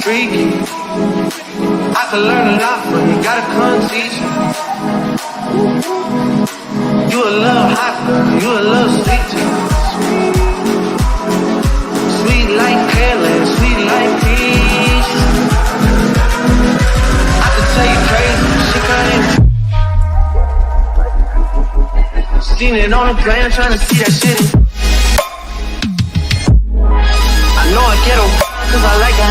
Freaky, I could learn a lot from you, gotta come teach me. You a little hot girl, you a little sweet too. Sweet like pearland, sweet like peach. I could tell you crazy, she crazy. Seen it on the plane, trying to see that shit. I know I get over, cause I like that.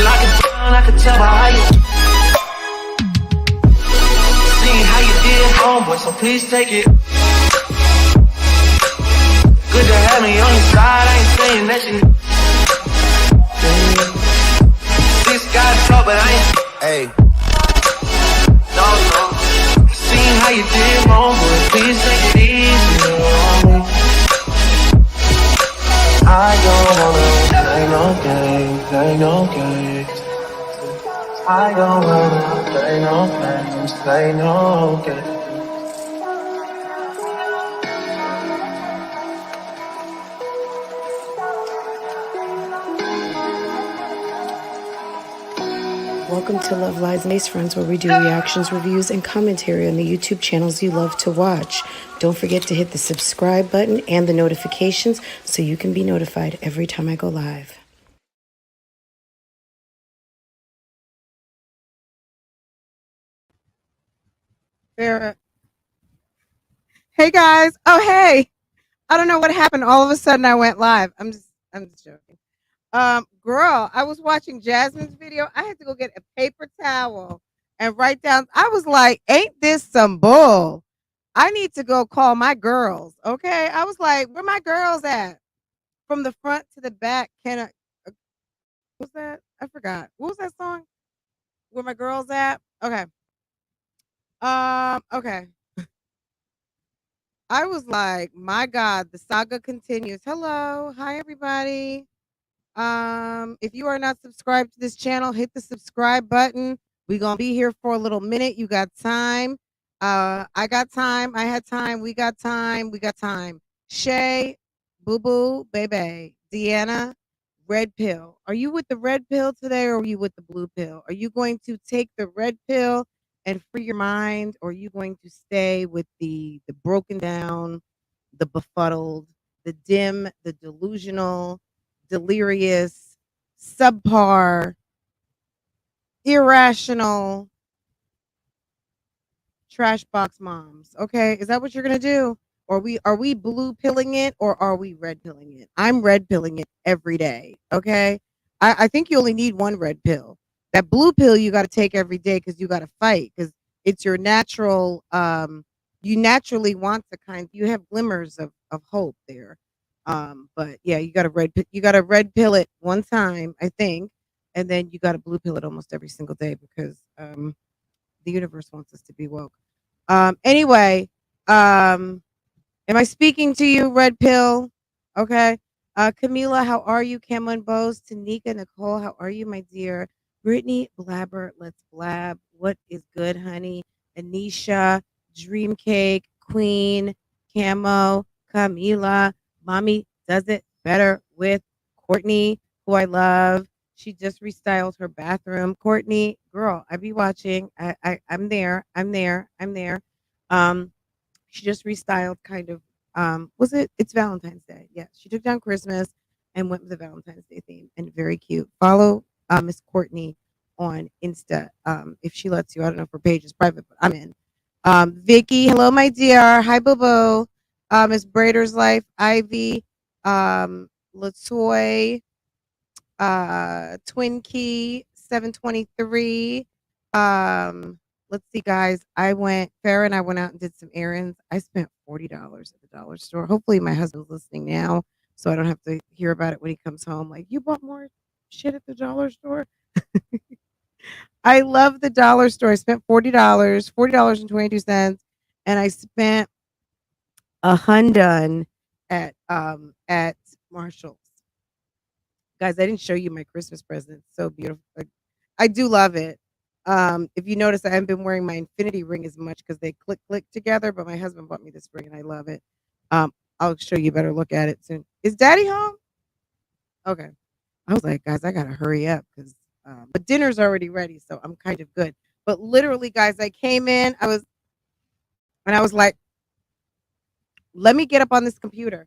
Like it down, I can tell by how you see how you did, homeboy, so please take it. Good to have me on your side, I ain't saying that you. This guy's talk, but I ain't. Hey. No. Seen how you did, homeboy, please take it easy on me. I don't wanna play no games, play no games. I don't wanna play no games, play no games. Welcome to Love Lies and Lacefronts, where we do reactions, reviews, and commentary on the YouTube channels you love to watch. Don't forget to hit the subscribe button and the notifications so you can be notified every time I go live. Sarah. Hey guys. Oh hey. I don't know what happened. All of a sudden I went live. I'm just joking. Girl, I was watching Jasmine's video. I had to go get a paper towel and write down. I was like, ain't this some bull? I need to go call my girls. Okay. I was like, where my girls at? From the front to the back. Can I what's that? I forgot. What was that song? Where my girls at? Okay. Okay. I was like, my God, the saga continues. Hello. Hi, everybody. If you are not subscribed to this channel, hit the subscribe button. We're going to be here for a little minute. You got time. I got time. I had time. We got time. We got time. Shay, Boo Boo, Baby, Deanna, red pill. Are you with the red pill today or are you with the blue pill? Are you going to take the red pill and free your mind, or are you going to stay with the broken down, the befuddled, the dim, the delusional, delirious, subpar, irrational trash box moms? Okay, is that what you're gonna do? Or are we blue pilling it or are we red pilling it? I'm red pilling it every day. Okay, I think you only need one red pill. That blue pill you got to take every day because you got to fight, because it's your natural. You naturally want to you have glimmers of hope there. But yeah, you got to red pill it one time, I think, and then you got to blue pill it almost every single day because the universe wants us to be woke. Anyway, am I speaking to you, red pill? Okay. Camila, how are you? Cameron Bose, Tanika, Nicole, how are you, my dear? Brittany, Blabber, let's blab. What is good, honey? Anisha, Dreamcake, Queen, Camo, Camila, Mommy does it better with Courtney, who I love. She just restyled her bathroom. Courtney, girl, I be watching. I'm there. She just restyled kind of it's Valentine's Day. Yeah, she took down Christmas and went with the Valentine's Day theme, and very cute. Follow Miss Courtney on Insta if she lets you. I don't know if her page is private, but I'm in. Vicky, hello, my dear. Hi, Boo Boo. Miss Brader's Life, Ivy, Latoy, Twin Key 723. Let's see, guys. Farrah and I went out and did some errands. I spent $40 at the dollar store. Hopefully my husband's listening now, so I don't have to hear about it when he comes home. Like, you bought more shit at the dollar store? I love the dollar store. I spent $40.22, and I spent $100 at Marshall's. Guys, I didn't show you my Christmas present. It's so beautiful. Like, I do love it. If you notice, I haven't been wearing my infinity ring as much because they click together. But my husband bought me this ring, and I love it. I'll show you a better look at it soon. Is Daddy home? Okay. I was like, guys, I gotta hurry up because, but dinner's already ready, so I'm kind of good. But literally, guys, I came in, I was like, let me get up on this computer.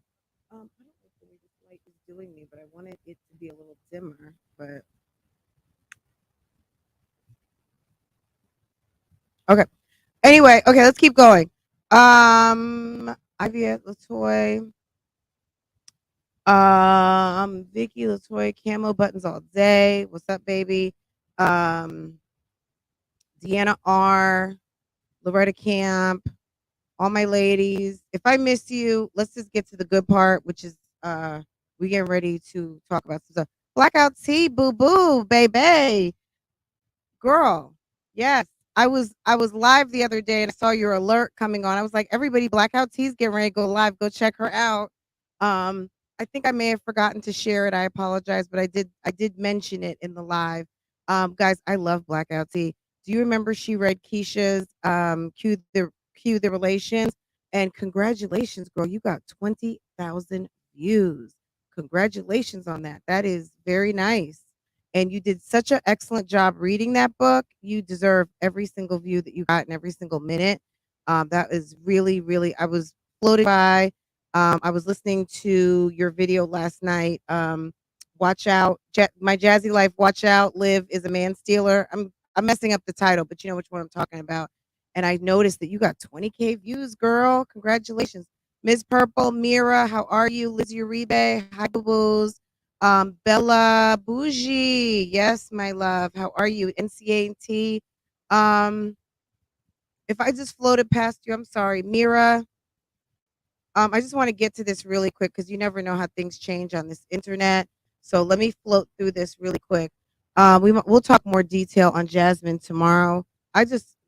I don't like the way this light is doing me, but I wanted it to be a little dimmer. But okay. Anyway, okay, let's keep going. Ivy Latoy. Vicky Latoy, camo buttons all day. What's up, baby? Deanna R, Loretta Camp, all my ladies. If I miss you, let's just get to the good part, which is we getting ready to talk about some stuff. Blackout Tea, boo boo, baby. Girl, yes. I was live the other day and I saw your alert coming on. I was like, everybody, Blackout Tea's getting ready to go live. Go check her out. I think I may have forgotten to share it. I apologize, but I did mention it in the live. Guys, I love Blackout Tea. Do you remember she read Keisha's Cue the Relations? And congratulations, girl, you got 20,000 views. Congratulations on that. That is very nice. And you did such an excellent job reading that book. You deserve every single view that you got in every single minute. That is really, really, I was floated by. I was listening to your video last night. Watch out, my Jazzy Life. Watch out, Liv is a man stealer. I'm messing up the title, but you know which one I'm talking about. And I noticed that you got 20K views, girl. Congratulations, Ms. Purple, Mira. How are you, Lizzie Uribe? Hi, boo boos. Bella Bougie. Yes, my love. How are you? NCAT. If I just floated past you, I'm sorry. Mira. I just want to get to this really quick because you never know how things change on this internet. So let me float through this really quick. We'll talk more detail on Jasmine tomorrow.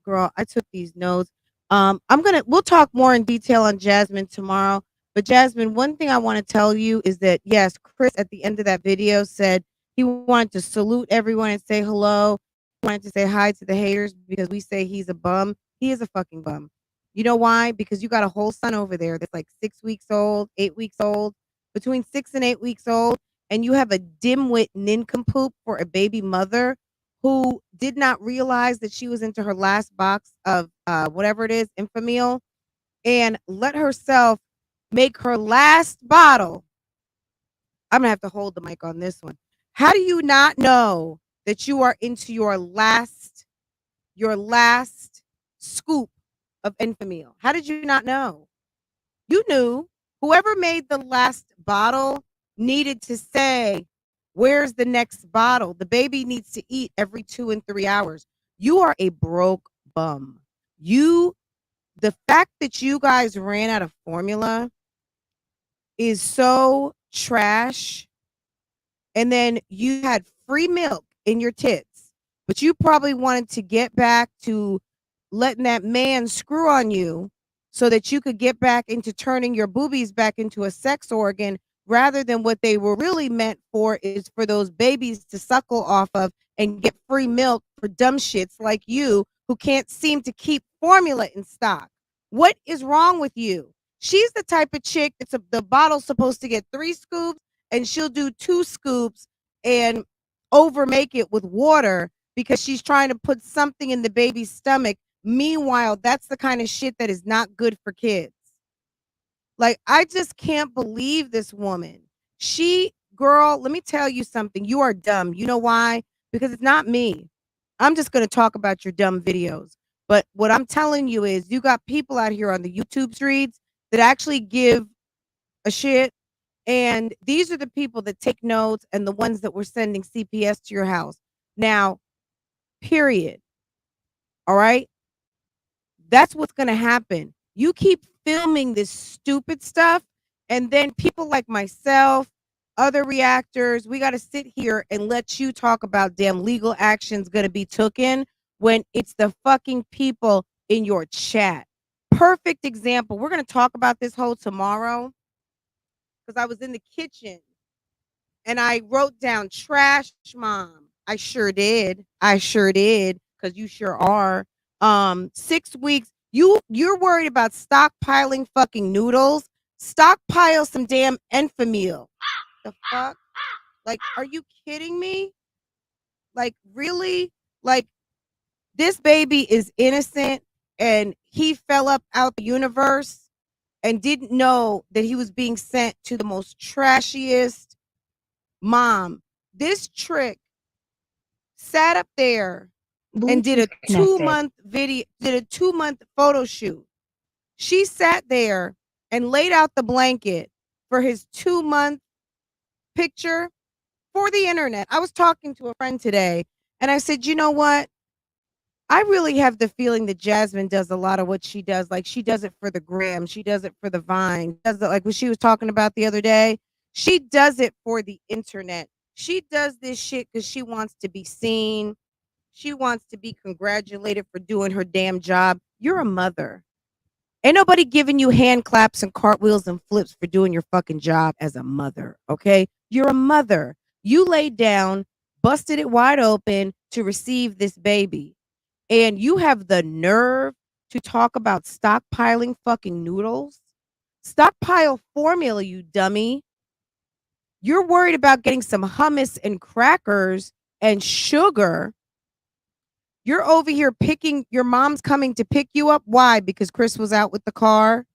Girl, I took these notes. We'll talk more in detail on Jasmine tomorrow. But Jasmine, one thing I want to tell you is that yes, Chris at the end of that video said he wanted to salute everyone and say hello. He wanted to say hi to the haters because we say he's a bum. He is a fucking bum. You know why? Because you got a whole son over there that's like 6 weeks old, 8 weeks old, between 6 and 8 weeks old, and you have a dimwit nincompoop for a baby mother who did not realize that she was into her last box of whatever it is, Infamil, and let herself make her last bottle. I'm gonna have to hold the mic on this one. How do you not know that you are into your last scoop of Enfamil? How did you not know? You knew. Whoever made the last bottle needed to say, where's the next bottle? The baby needs to eat every 2 and 3 hours. You are a broke bum. The fact that you guys ran out of formula is so trash. And then you had free milk in your tits, but you probably wanted to get back to letting that man screw on you so that you could get back into turning your boobies back into a sex organ rather than what they were really meant for is for those babies to suckle off of and get free milk for dumb shits like you who can't seem to keep formula in stock. What is wrong with you? She's the type of chick that's the bottle's supposed to get 3 scoops and she'll do 2 scoops and overmake it with water because she's trying to put something in the baby's stomach. Meanwhile, that's the kind of shit that is not good for kids. Like, I just can't believe this woman. Girl, let me tell you something. You are dumb. You know why? Because it's not me. I'm just going to talk about your dumb videos. But what I'm telling you is you got people out here on the YouTube streets that actually give a shit. And these are the people that take notes and the ones that were sending CPS to your house. Now, period. All right? That's what's going to happen. You keep filming this stupid stuff, and then people like myself, other reactors, we got to sit here and let you talk about damn legal actions going to be taken when it's the fucking people in your chat. Perfect example. We're going to talk about this whole tomorrow. because I was in the kitchen and I wrote down trash mom. I sure did. I sure did, because you sure are. 6 weeks. You're worried about stockpiling fucking noodles. Stockpile some damn Enfamil. The fuck? Like, are you kidding me? Like, really? Like, this baby is innocent and he fell up out the universe and didn't know that he was being sent to the most trashiest mom. This trick sat up there and did a 2-month video, did a 2-month photo shoot. She sat there and laid out the blanket for his 2-month picture for the internet. I was talking to a friend today and I said, you know what? I really have the feeling that Jasmine does a lot of what she does. Like, she does it for the gram. She does it for the Vine. Does it like what she was talking about the other day. She does it for the internet. She does this shit because she wants to be seen. She wants to be congratulated for doing her damn job. You're a mother. Ain't nobody giving you hand claps and cartwheels and flips for doing your fucking job as a mother, okay? You're a mother. You laid down, busted it wide open to receive this baby. And you have the nerve to talk about stockpiling fucking noodles? Stockpile formula, you dummy. You're worried about getting some hummus and crackers and sugar. You're over here picking, your mom's coming to pick you up. Why? Because Chris was out with the car.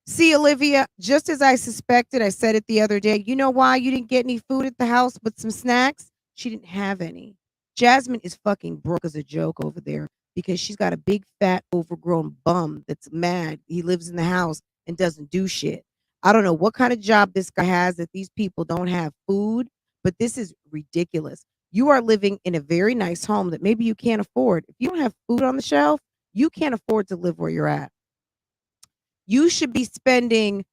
See, Olivia, just as I suspected, I said it the other day. You know why you didn't get any food at the house but some snacks? She didn't have any. Jasmine is fucking broke as a joke over there because she's got a big, fat, overgrown bum that's mad. He lives in the house and doesn't do shit. I don't know what kind of job this guy has that these people don't have food, but this is ridiculous. You are living in a very nice home that maybe you can't afford. If you don't have food on the shelf, you can't afford to live where you're at. You should be spending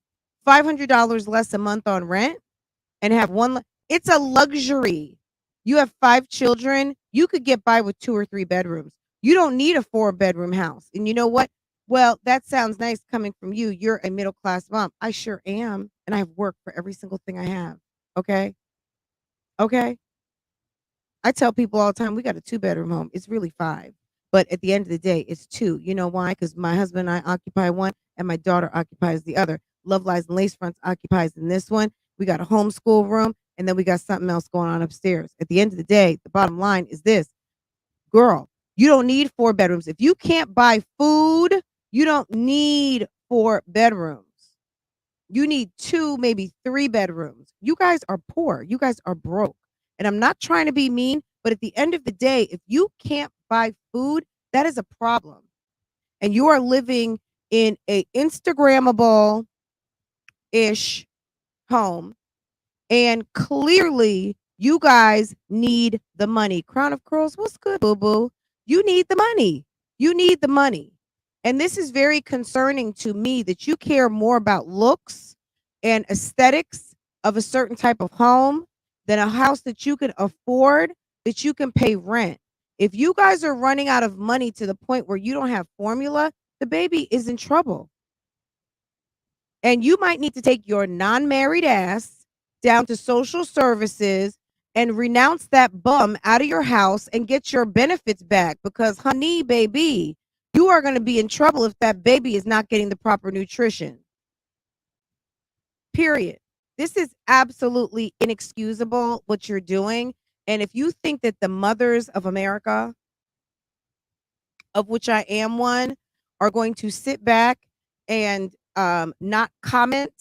$500 less a month on rent and have one. It's a luxury. You have 5 children. You could get by with 2 or 3 bedrooms. You don't need a 4-bedroom house. And you know what? Well, that sounds nice coming from you. You're a middle class mom. I sure am. And I have worked for every single thing I have. Okay. Okay. I tell people all the time, we got a 2-bedroom home. It's really 5. But at the end of the day, it's 2. You know why? Because my husband and I occupy one and my daughter occupies the other. Love Lies and Lacefronts occupies in this one. We got a homeschool room and then we got something else going on upstairs. At the end of the day, the bottom line is this. Girl, you don't need 4 bedrooms. If you can't buy food, you don't need 4 bedrooms. You need 2, maybe 3 bedrooms. You guys are poor. You guys are broke. And I'm not trying to be mean, but at the end of the day, if you can't buy food, that is a problem. And you are living in a Instagrammable ish home. And clearly you guys need the money. Crown of Curls, what's good, boo-boo? You need the money. You need the money. And this is very concerning to me that you care more about looks and aesthetics of a certain type of home than a house that you can afford, that you can pay rent. If you guys are running out of money to the point where you don't have formula, the baby is in trouble. And you might need to take your non-married ass down to social services and renounce that bum out of your house and get your benefits back, because honey, baby, you are going to be in trouble if that baby is not getting the proper nutrition. Period. This is absolutely inexcusable what you're doing. And if you think that the mothers of America, of which I am one, are going to sit back and not comment.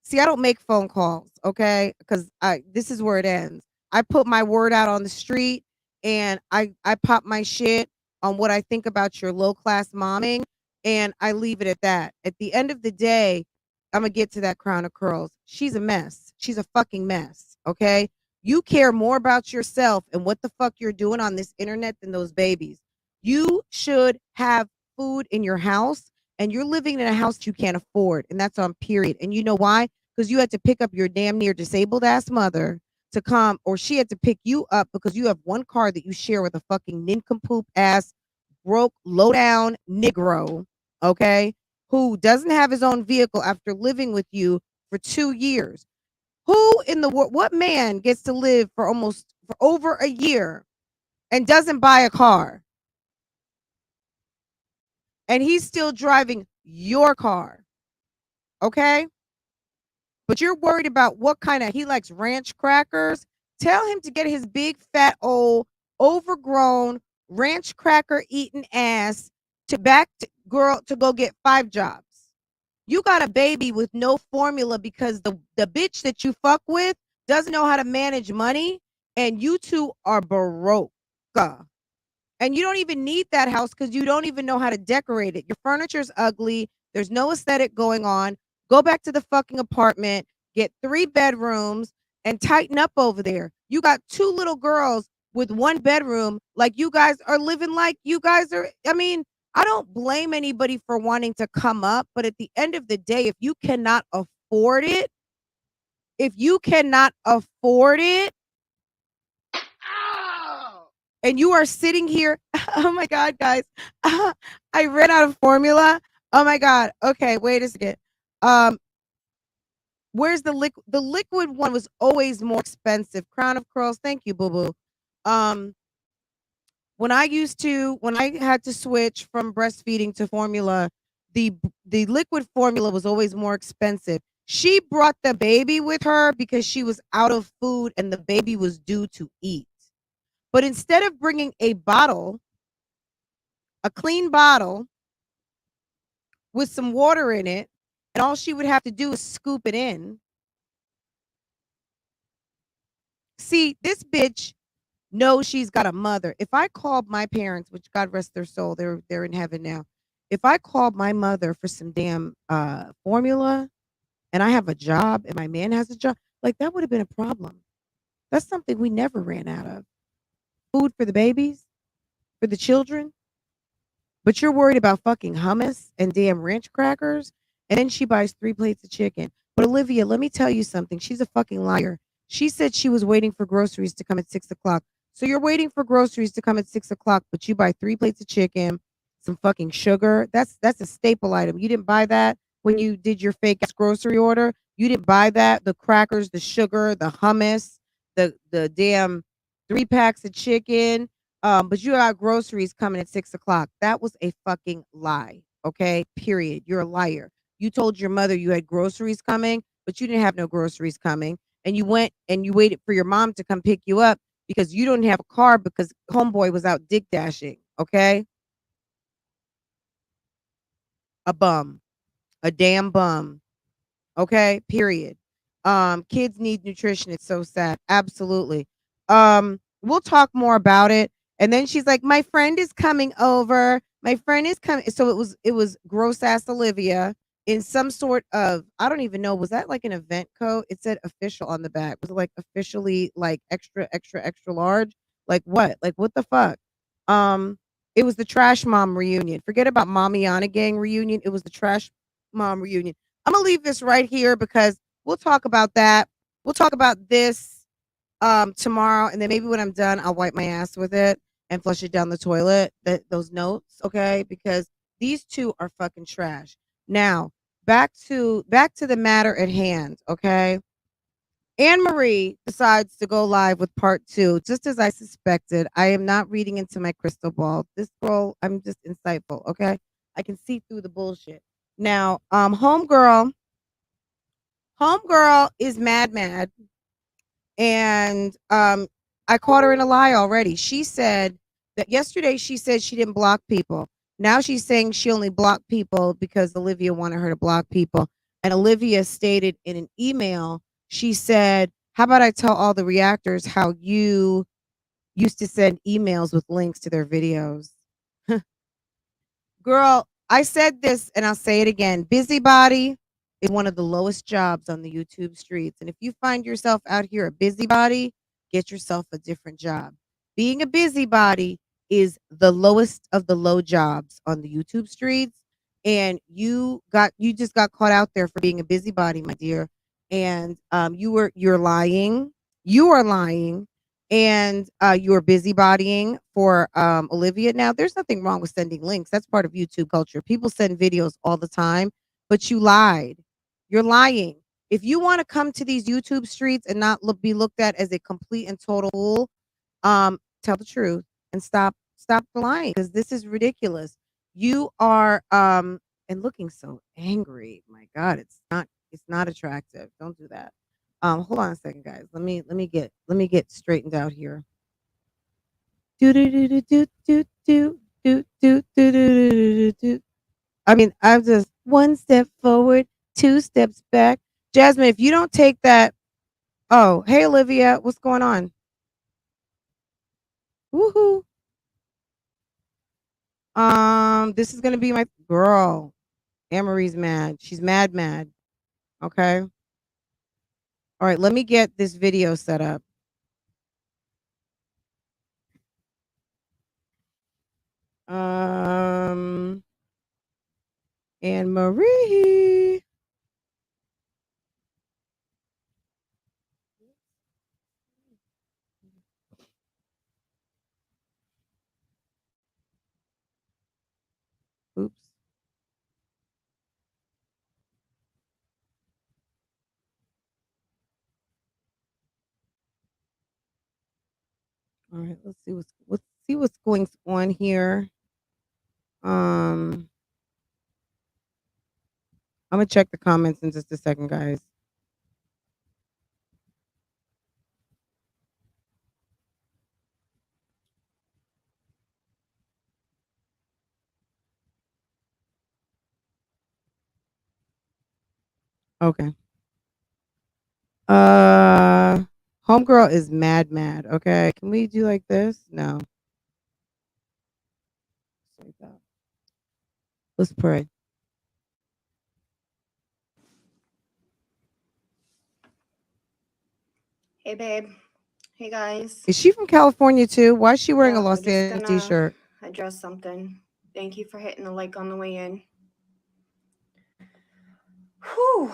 See, I don't make phone calls, okay? Because this is where it ends. I put my word out on the street and I pop my shit on what I think about your low-class momming, and I leave it at that. At the end of the day, I'm gonna get to that crown of curls. She's a mess. She's a fucking mess, okay? You care more about yourself and what the fuck you're doing on this internet than those babies. You should have food in your house, and you're living in a house you can't afford, and that's on period. And you know why? Because you had to pick up your damn near disabled ass mother to come, or she had to pick you up because you have one car that you share with a fucking nincompoop ass, broke, low down Negro okay, who doesn't have his own vehicle after living with you for 2 years. Who in the world, what man gets to live for over a year and doesn't buy a car? And he's still driving your car, okay? But you're worried about what kind of, he likes ranch crackers. Tell him to get his big, fat, old, overgrown, ranch cracker eating ass to go get 5 jobs. You got a baby with no formula because the bitch that you fuck with doesn't know how to manage money, and you two are broke. And you don't even need that house because you don't even know how to decorate it. Your furniture's ugly. There's no aesthetic going on. Go back to the fucking apartment, get 3 bedrooms, and tighten up over there. You got 2 little girls with 1 bedroom. Like, you guys are living like you guys are. I mean, I don't blame anybody for wanting to come up, but at the end of the day, if you cannot afford it, and you are sitting here, oh my God, guys, I ran out of formula. Oh my God. Okay, wait a second. Where's the liquid? The liquid one was always more expensive. Crown of Curls, thank you, boo boo. When I had to switch from breastfeeding to formula, the liquid formula was always more expensive. She brought the baby with her because she was out of food and the baby was due to eat. But instead of bringing a clean bottle with some water in it, and all she would have to do is scoop it in. See, this bitch knows she's got a mother. If I called my parents, which God rest their soul, they're in heaven now. If I called my mother for some damn formula and I have a job and my man has a job, like, that would have been a problem. That's something we never ran out of. Food for the babies, for the children. But you're worried about fucking hummus and damn ranch crackers, and then she buys 3 plates of chicken. But Olivia, let me tell you something. She's a fucking liar. She said she was waiting for groceries to come at 6 o'clock. So you're waiting for groceries to come at 6 o'clock, but you buy 3 plates of chicken, some fucking sugar. That's a staple item. You didn't buy that when you did your fake ass grocery order. You didn't buy that. The crackers, the sugar, the hummus, the damn 3 packs of chicken. But you got groceries coming at 6 o'clock. That was a fucking lie. Okay. Period. You're a liar. You told your mother you had groceries coming, but you didn't have no groceries coming. And you went and you waited for your mom to come pick you up because you don't have a car because homeboy was out dick dashing. Okay. A bum. A damn bum. Okay. Period. Kids need nutrition. It's so sad. Absolutely. We'll talk more about it. And then she's like, my friend is coming over. My friend is coming. So it was gross ass Olivia in some sort of, I don't even know, was that like an event coat? It said official on the back. Was it like officially like extra, extra, extra large? Like what? Like what the fuck? It was the Trash Mom reunion. Forget about Mommyana Gang reunion. It was the Trash Mom reunion. I'm gonna leave this right here because we'll talk about that. We'll talk about this tomorrow, and then maybe when I'm done, I'll wipe my ass with it and flush it down the toilet. Those notes, okay? Because these two are fucking trash. Now, back to the matter at hand, okay? Anne Marie decides to go live with part 2, just as I suspected. I am not reading into my crystal ball. This girl, I'm just insightful, okay? I can see through the bullshit. Now, homegirl is mad. And I caught her in a lie already. She said that yesterday she said she didn't block people. Now she's saying she only blocked people because Olivia wanted her to block people. And Olivia stated in an email, she said, how about I tell all the reactors how you used to send emails with links to their videos? Girl, I said this and I'll say it again. Busybody is one of the lowest jobs on the YouTube streets. And if you find yourself out here a busybody, get yourself a different job. Being a busybody is the lowest of the low jobs on the YouTube streets. And you just got caught out there for being a busybody, my dear. And you're lying. You are lying. and you're busybodying for Olivia. Now, there's nothing wrong with sending links. That's part of YouTube culture. People send videos all the time, but you lied. You're lying. If you want to come to these YouTube streets and not be looked at as a complete and total fool, tell the truth and stop the lying, because this is ridiculous. You are and looking so angry. My God, it's not attractive. Don't do that. Hold on a second, guys. Let me get straightened out here. Do do do do do do do do do do do do. I mean, I'm just one step forward, two steps back. Jasmine, if you don't take that, oh, hey Olivia, what's going on? Woohoo! This is gonna be my girl. Anne-Marie's mad. She's mad. Okay. All right, let me get this video set up. Anne-Marie. Oops. All right, let's see what's going on here. I'm gonna check the comments in just a second, guys. Okay. Homegirl is mad. Okay. Can we do like this? No. Like that. Let's pray. Hey, babe. Hey, guys. Is she from California too? Why is she wearing a Yeah, we're Los just Angeles gonna t-shirt? address something. Thank you for hitting the like on the way in. Whew.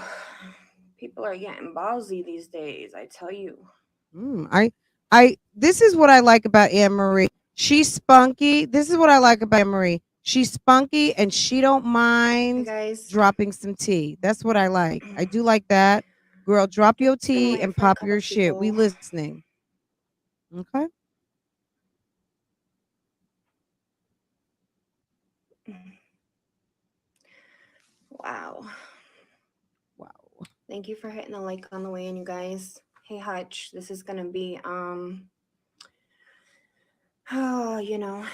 People are getting ballsy these days, I tell you. This is what I like about Anne-Marie. She's spunky. This is what I like about Anne-Marie. She's spunky and she don't Hey, mind guys. dropping some tea. That's what I like. I do like that. Girl, drop your tea and pop your shit. We listening. Okay. Wow. Wow. Thank you for hitting the like on the way in, you guys. Hey, Hutch. This is gonna be oh, you know.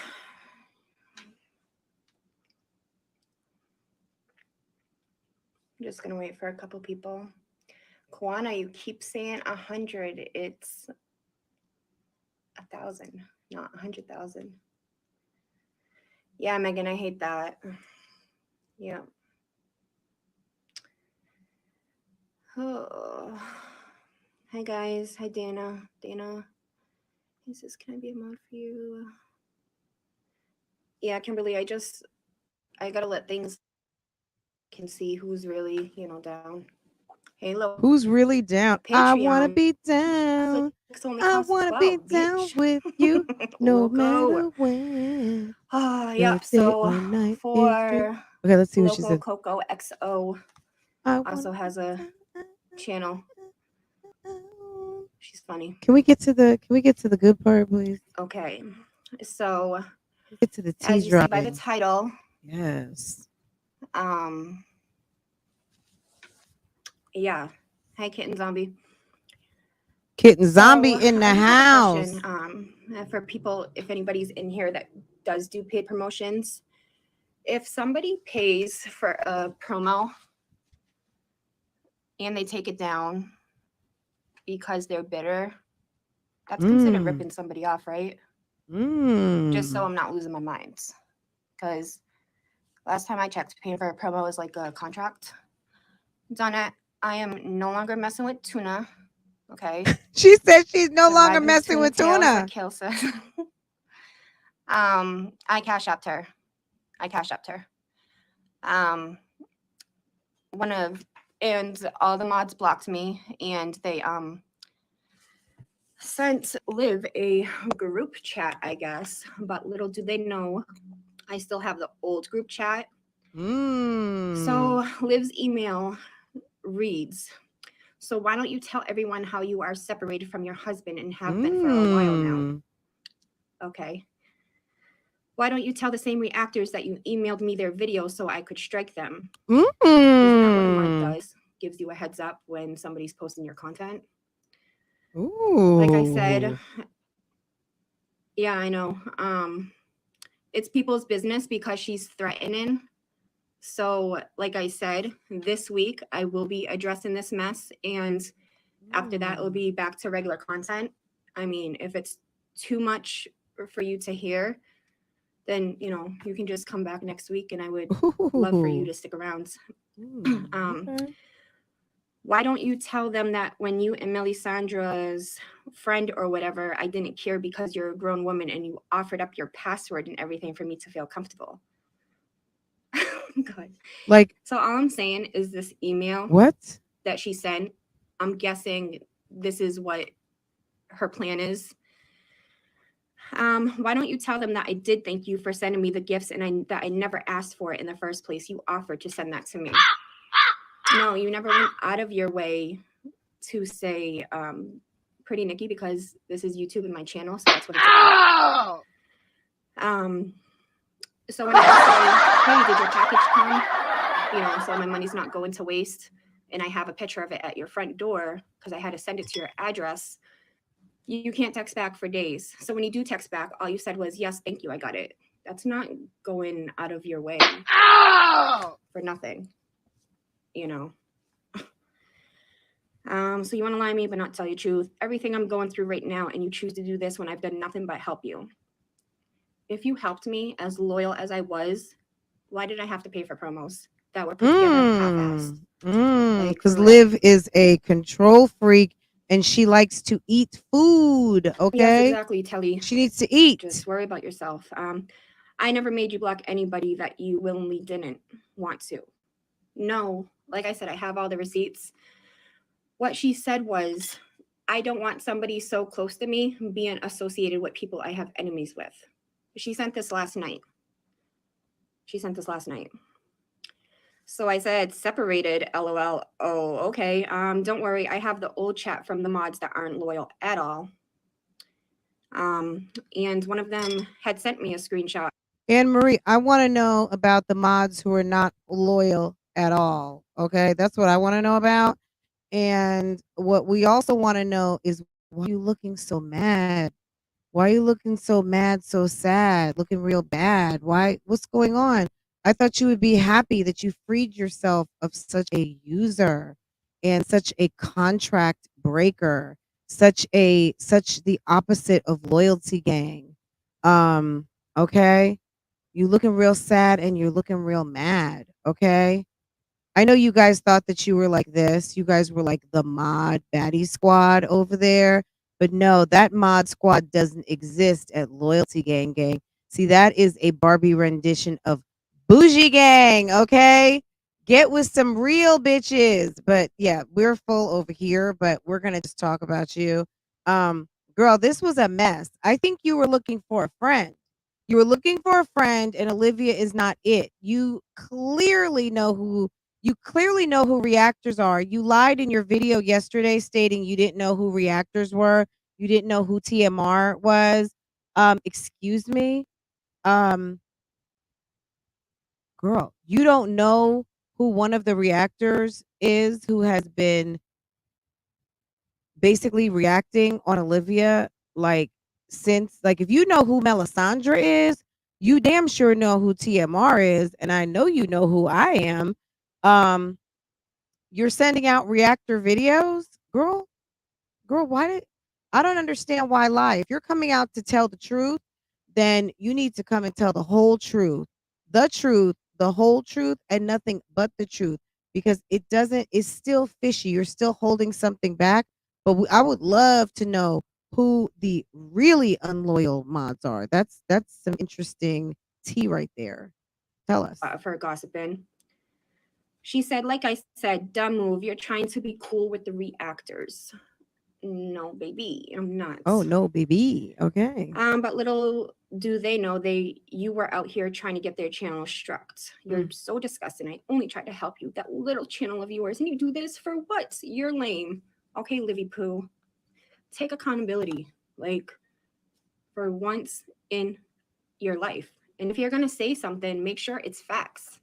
I'm just gonna wait for a couple people. Kwana, you keep saying 100. It's 1,000, not 100,000. Yeah, Megan, I hate that. Yeah. Oh. Hi, guys. Hi, Dana. Dana, is this, can I be a mod for you? Yeah, Kimberly, I gotta let things, can see who's really, down. Hey, look. Who's really down? I want to Patreon. be down. I want to be down with you no matter when. Yeah, so for okay, let's see what she Loco said. Coco XO also has a channel. She's funny. Can we get to the good part, please? Okay. So get to the tea as you see by the title. Yes. Yeah. Hi, Kitten Zombie. Kitten Zombie in the house. For people, if anybody's in here that does do paid promotions, if somebody pays for a promo and they take it down because they're bitter, that's considered ripping somebody off, right? Just so I'm not losing my mind. Because last time I checked, paying for a promo is like a contract. Done it. I am no longer messing with tuna. Okay. She said she's no longer messing with tuna. Like Kale says. I cash apped her. And all the mods blocked me, and they sent Liv a group chat, I guess, but little do they know, I still have the old group chat. So Liv's email reads, so why don't you tell everyone how you are separated from your husband and have been for a while now? Okay. Why don't you tell the same reactors that you emailed me their videos so I could strike them? Isn't that what a mod does? Gives you a heads up when somebody's posting your content. Like I said, yeah, I know. It's people's business because she's threatening. So, like I said, this week I will be addressing this mess, and after that, it'll be back to regular content. I mean, if it's too much for you to hear, then you know you can just come back next week, and I would love for you to stick around. Okay. Why don't you tell them that when you and Melisandre's friend or whatever, I didn't care because you're a grown woman and you offered up your password and everything for me to feel comfortable? God. Like, so all I'm saying is this email that she sent, I'm guessing this is what her plan is. Why don't you tell them that I did thank you for sending me the gifts and that I never asked for it in the first place. You offered to send that to me. No, you never went out of your way to say pretty Nikki, because this is YouTube and my channel, so that's what it's about. So when I say, hey, did your package come? You know, so my money's not going to waste, and I have a picture of it at your front door because I had to send it to your address, you can't text back for days. So when you do text back, all you said was, yes, thank you, I got it. That's not going out of your way for nothing, you know. So you want to lie to me but not tell you the truth. Everything I'm going through right now, and you choose to do this when I've done nothing but help you. If you helped me as loyal as I was, why did I have to pay for promos that were put together half-assed? Because Liv is a control freak and she likes to eat food. Okay. Yes, exactly, Telly. She needs to eat. Just worry about yourself. I never made you block anybody that you willingly didn't want to. No, like I said, I have all the receipts. What she said was, I don't want somebody so close to me being associated with people I have enemies with. She sent this last night. So I said, separated, LOL. Oh, okay. Don't worry. I have the old chat from the mods that aren't loyal at all. And one of them had sent me a screenshot. Anne Marie, I want to know about the mods who are not loyal at all. Okay. That's what I want to know about. And what we also want to know is, why are you looking so mad? Why are you looking so mad, so sad, looking real bad? What's going on? I thought you would be happy that you freed yourself of such a user and such a contract breaker, such the opposite of loyalty gang. Okay? You looking real sad and you're looking real mad, okay? I know you guys thought that you were like this. You guys were like the mod baddie squad over there. But no, that mod squad doesn't exist at Loyalty Gang Gang. See, that is a Barbie rendition of BougieGang, okay? Get with some real bitches. But yeah, we're full over here, but we're going to just talk about you. Girl, this was a mess. I think you were looking for a friend. You were looking for a friend, and Olivia is not it. You clearly know who reactors are. You lied in your video yesterday stating you didn't know who reactors were. You didn't know who TMR was. Excuse me. Girl, you don't know who one of the reactors is who has been basically reacting on Olivia since if you know who Melisandre is, you damn sure know who TMR is, and I know you know who I am. You're sending out reactor videos, girl. I don't understand why lie. If you're coming out to tell the truth, then you need to come and tell the whole truth, the whole truth, and nothing but the truth, because it's still fishy. You're still holding something back. But I would love to know who the really unloyal mods are. That's some interesting tea right there. Tell us. For gossiping. She said, like I said, dumb move. You're trying to be cool with the reactors. No, baby, I'm not. Oh no, baby. Okay. But little do they know you were out here trying to get their channel struck. You're so disgusting. I only tried to help you. That little channel of yours, and you do this for what? You're lame. Okay, Livy Poo. Take accountability. Like, for once in your life. And if you're gonna say something, make sure it's facts.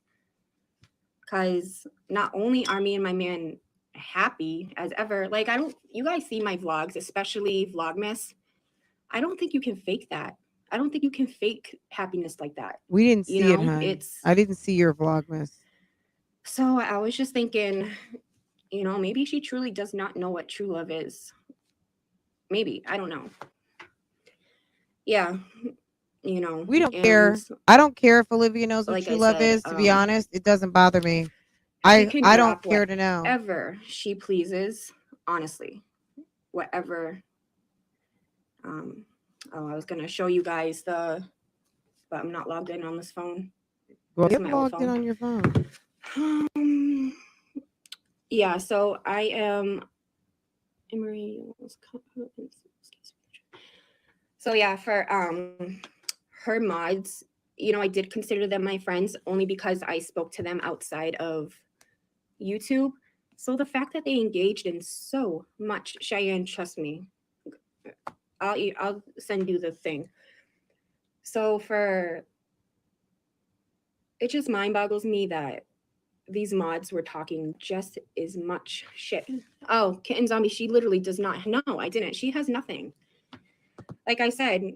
Cause not only are me and my man happy as ever, like you guys see my vlogs, especially Vlogmas. I don't think you can fake that. I don't think you can fake happiness like that. We didn't see it, hon. I didn't see your Vlogmas. So I was just thinking, maybe she truly does not know what true love is. Maybe. I don't know. Yeah. We don't care. I don't care if Olivia knows what true love is, to be honest. It doesn't bother me. I don't care to know. Whatever she pleases, honestly. Whatever. I was gonna show you guys but I'm not logged in on this phone. Well, get logged in on your phone. Yeah, so I am so yeah, for her mods, I did consider them my friends only because I spoke to them outside of YouTube. So the fact that they engaged in so much, Cheyenne, trust me, I'll send you the thing. So it just mind boggles me that these mods were talking just as much shit. Oh, Kitten Zombie, she literally does not. No, I didn't. She has nothing. Like I said,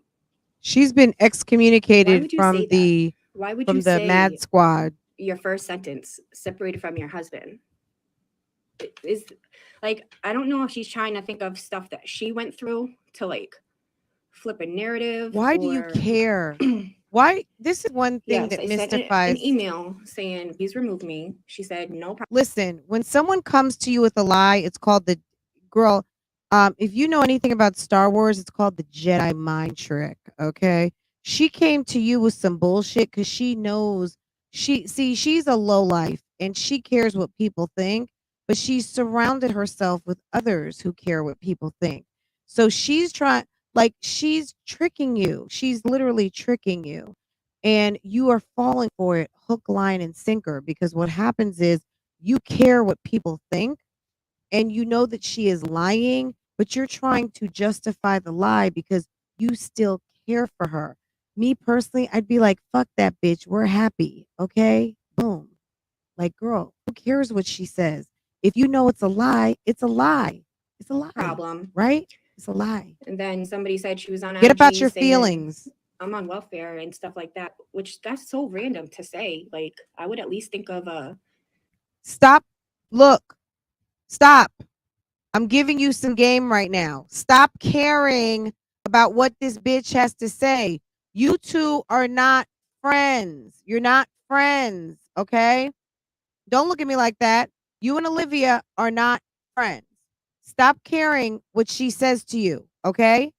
she's been excommunicated from the Mad Squad. Your first sentence, separated from your husband. It is like, I don't know if she's trying to think of stuff that she went through to like flip a narrative. Why do you care? Why? This is one thing that mystifies. An email saying, please remove me. She said, no problem. Listen, when someone comes to you with a lie, it's called the girl. If you know anything about Star Wars, it's called the Jedi mind trick. Okay. She came to you with some bullshit because she knows she's a lowlife and she cares what people think, but she's surrounded herself with others who care what people think. So she's she's tricking you. She's literally tricking you. And you are falling for it hook, line, and sinker because what happens is you care what people think and you know that she is lying, but you're trying to justify the lie because you still care for her. Me personally, I'd be like, fuck that bitch. We're happy. Okay? Boom. Like, girl, who cares what she says? If you know it's a lie, it's a lie. It's a lie. Problem. Right? It's a lie. And then somebody said she was on Get about your feelings. I'm on welfare and stuff like that, which that's so random to say. Like, I would at least think of Stop. Look. Stop. I'm giving you some game right now. Stop caring about what this bitch has to say. You two are not friends. You're not friends, okay? Don't look at me like that. You and Olivia are not friends. Stop caring what she says to you, okay?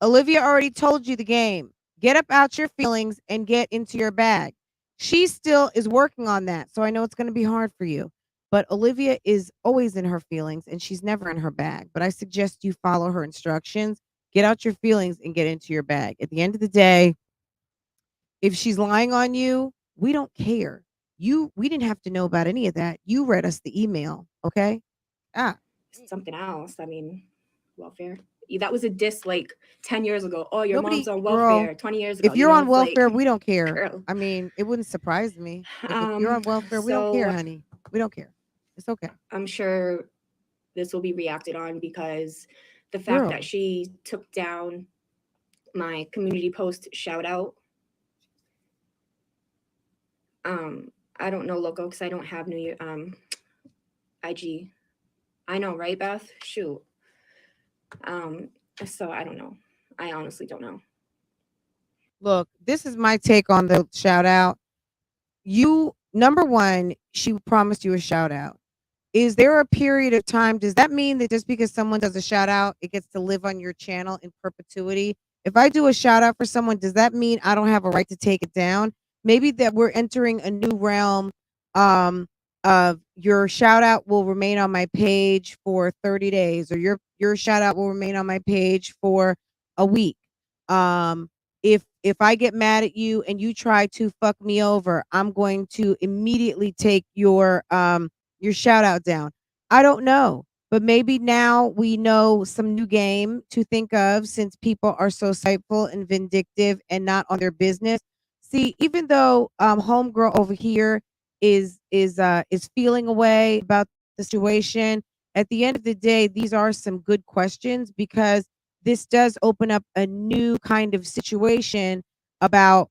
Olivia already told you the game. Get up out your feelings and get into your bag. She still is working on that, so I know it's going to be hard for you. But Olivia is always in her feelings and she's never in her bag. But I suggest you follow her instructions. Get out your feelings and get into your bag. At the end of the day, if she's lying on you, we don't care. We didn't have to know about any of that. You read us the email, okay? Something else. I mean, welfare. That was a diss like 10 years ago. Oh, your mom's on welfare. 20 years ago. If you're on welfare, we don't care. Girl. I mean, it wouldn't surprise me. If you're on welfare, we don't care, honey. We don't care. It's okay. I'm sure this will be reacted on because the fact that she took down my community post shout out. I don't know, Loco, because I don't have New IG. I know, right, Beth? Shoot. So I don't know. I honestly don't know. Look, this is my take on the shout out. Number one, she promised you a shout out. Is there a period of time? Does that mean that just because someone does a shout out, it gets to live on your channel in perpetuity? If I do a shout out for someone, does that mean I don't have a right to take it down? Maybe that we're entering a new realm of your shout out will remain on my page for 30 days, or your shout out will remain on my page for a week. If I get mad at you and you try to fuck me over, I'm going to immediately take your shout out down. I don't know, but maybe now we know some new game to think of, since people are so spiteful and vindictive and not on their business. See, even though homegirl over here is feeling away about the situation, at the end of the day, these are some good questions, because this does open up a new kind of situation about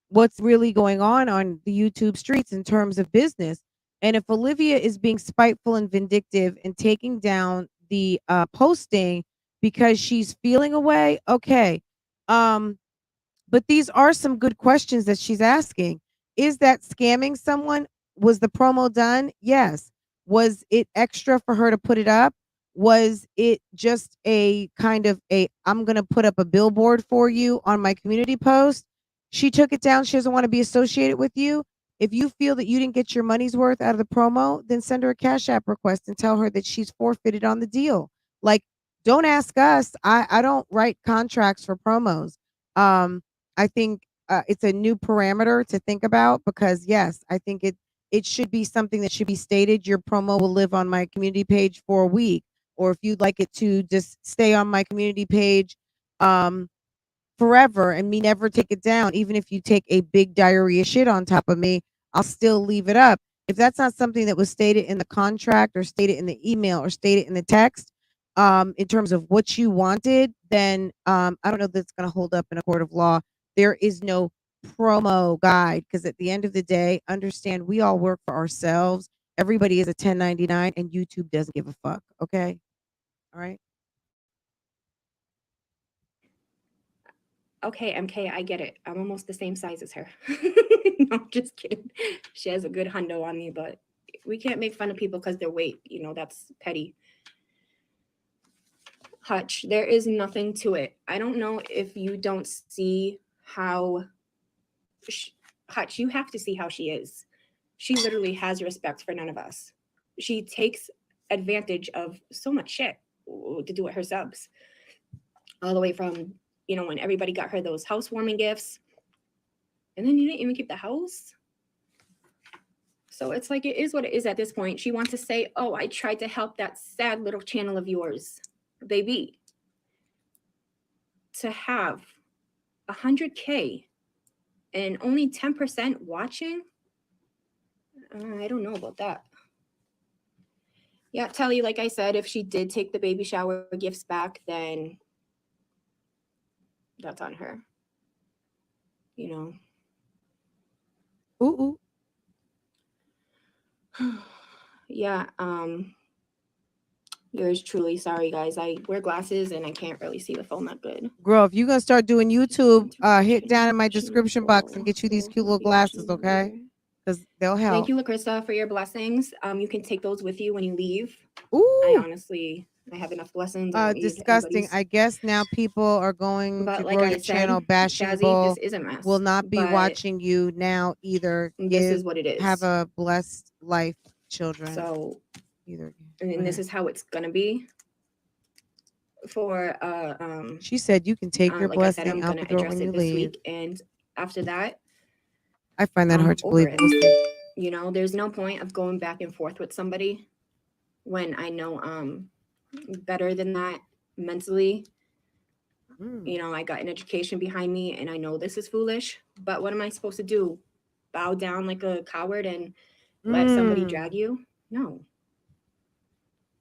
what's really going on the YouTube streets in terms of business. And if Olivia is being spiteful and vindictive and taking down the posting because she's feeling away, okay. But these are some good questions that she's asking. Is that scamming someone? Was the promo done? Yes. Was it extra for her to put it up? Was it just a kind of I'm going to put up a billboard for you on my community post? She took it down. She doesn't want to be associated with you. If you feel that you didn't get your money's worth out of the promo, then send her a Cash App request and tell her that she's forfeited on the deal. Like, don't ask us. I don't write contracts for promos. I think it's a new parameter to think about, because yes, I think it should be something that should be stated. Your promo will live on my community page for a week, or if you'd like it to just stay on my community page forever and me never take it down, even if you take a big diarrhea shit on top of me, I'll still leave it up. If that's not something that was stated in the contract or stated in the email or stated in the text, in terms of what you wanted, then I don't know that's going to hold up in a court of law. There is no promo guide, because at the end of the day, understand, we all work for ourselves. Everybody is a 1099 and YouTube doesn't give a fuck. Okay. All right. Okay, MK, I get it. I'm almost the same size as her. No, I'm just kidding. She has a good hundo on me, but we can't make fun of people because their weight. You know, that's petty. Hutch, there is nothing to it. I don't know if you don't see how... Hutch, you have to see how she is. She literally has respect for none of us. She takes advantage of so much shit to do it her subs. All the way from, you know, when everybody got her those housewarming gifts, and then you didn't even keep the house. So it's like, it is what it is at this point. She wants to say, oh, I tried to help that sad little channel of yours. Baby, to have 100K and only 10% watching, I don't know about that. Yeah, Telly, like I said, if she did take the baby shower gifts back, then that's on her. You know. Ooh. Yeah, yours truly. Sorry, guys. I wear glasses and I can't really see the phone that good. Girl, if you're gonna start doing YouTube, hit down in my description box and get you these cute little glasses, okay? Because they'll help. Thank you, LaCrista, for your blessings. You can take those with you when you leave. Ooh. I have enough blessings. Disgusting. I guess now people are going to like grow your channel. Bashing Shazzy, Bull this is a mess, will not be watching you now either. This is what it is. Have a blessed life, children. So either. And this is how it's gonna be. For she said you can take your like blessing I said, I'm out gonna the door address when you it this leave. week, and after that, I find that hard to believe. You know, there's no point of going back and forth with somebody when I know better than that mentally. You know, I got an education behind me and I know this is foolish, but what am I supposed to do? Bow down like a coward and let somebody drag you? No.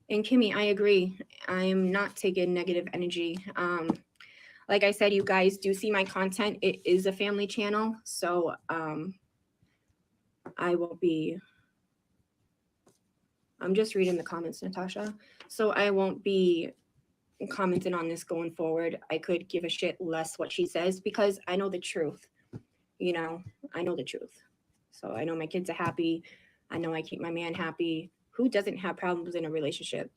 And Kimmy, I agree. I am not taking negative energy. Like I said, you guys do see my content. It is a family channel, so I will be... I'm just reading the comments, Natasha. So I won't be commenting on this going forward. I could give a shit less what she says because I know the truth. You know, I know the truth. So I know my kids are happy. I know I keep my man happy. Who doesn't have problems in a relationship?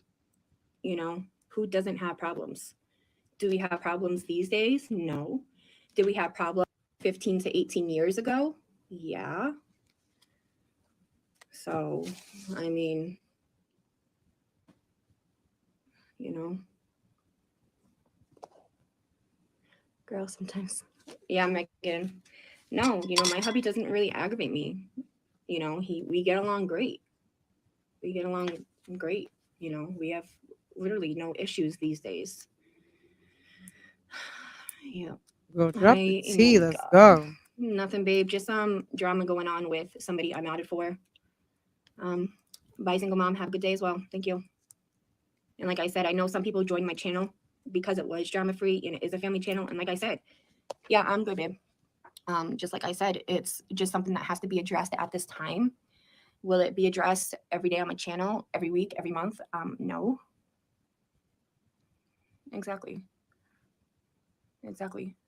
You know, who doesn't have problems? Do we have problems these days? No. Did we have problems 15 to 18 years ago? Yeah. So, I mean, you know, girl, sometimes, yeah, Megan. No, you know, my hubby doesn't really aggravate me. You know, we get along great. We get along great. You know, we have literally no issues these days. Yeah. Go drop the Oh tea. my Let's God. go. Nothing, babe. Just drama going on with somebody I'm outed for. Bye, single mom. Have a good day as well. Thank you. And like I said, I know some people joined my channel because it was drama free and it is a family channel. And like I said, yeah, I'm good, babe. Just like I said, it's just something that has to be addressed at this time. Will it be addressed every day on my channel, every week, every month? No. Exactly.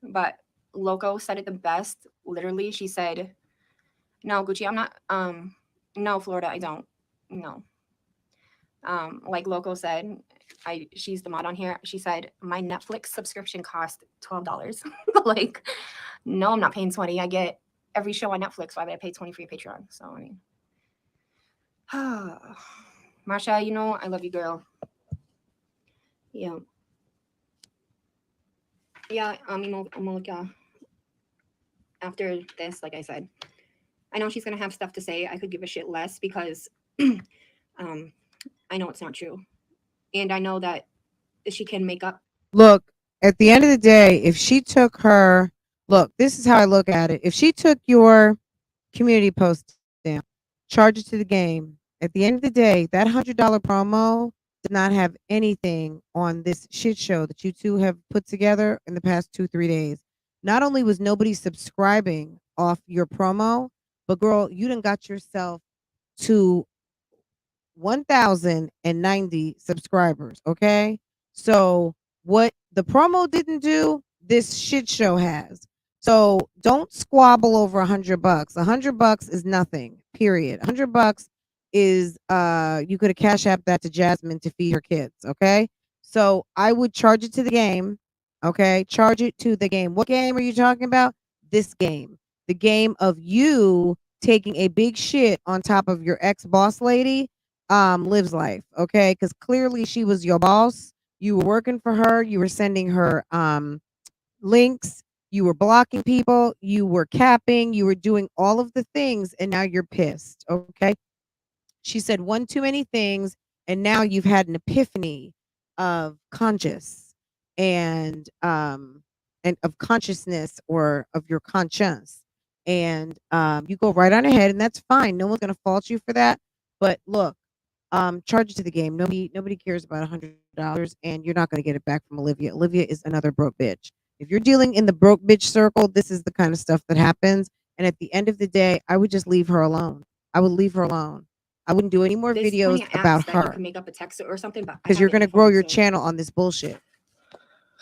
But Loco said it the best. Literally, she said, "No, Gucci, I'm not. No, Florida, I don't. No." Like Loco said, she's the mod on here. She said my Netflix subscription cost $12. Like, no, I'm not paying 20. I get every show on Netflix. Why would I pay 20 for your Patreon? So I mean, Marsha, you know I love you, girl. Yeah. Yeah, after this, like I said, I know she's gonna have stuff to say. I could give a shit less because I know it's not true. And I know that she can make up. Look, at the end of the day, if she took her, look, this is how I look at it. If she took your community post down, charge it to the game, at the end of the day, that $100 promo does not have anything on this shit show that you two have put together in the past 2-3 days. Not only was nobody subscribing off your promo, but girl, you done got yourself to 1,090 subscribers. Okay. So what the promo didn't do, this shit show has. So don't squabble over $100. $100 is nothing, period. $100 is you could have cash app that to Jasmine to feed her kids. Okay. So I would charge it to the game. Okay. Charge it to the game. What game are you talking about? This game. The game of you taking a big shit on top of your ex boss lady Livslife, okay? Because clearly she was your boss. You were working for her, you were sending her links, you were blocking people, you were capping, you were doing all of the things, and now you're pissed, okay? She said one too many things, and now you've had an epiphany of conscious and of consciousness or of your conscience. And you go right on ahead, and that's fine. No one's gonna fault you for that. But look, charge it to the game. Nobody cares about $100, and you're not going to get it back from Olivia. Olivia is another broke bitch. If you're dealing in the broke bitch circle, this is the kind of stuff that happens. And at the end of the day, I would just leave her alone. I would leave her alone. I wouldn't do any more There's videos plenty of apps about that you her can make up a text or something, but I because have you're it in going to my grow phone, your so channel on this bullshit.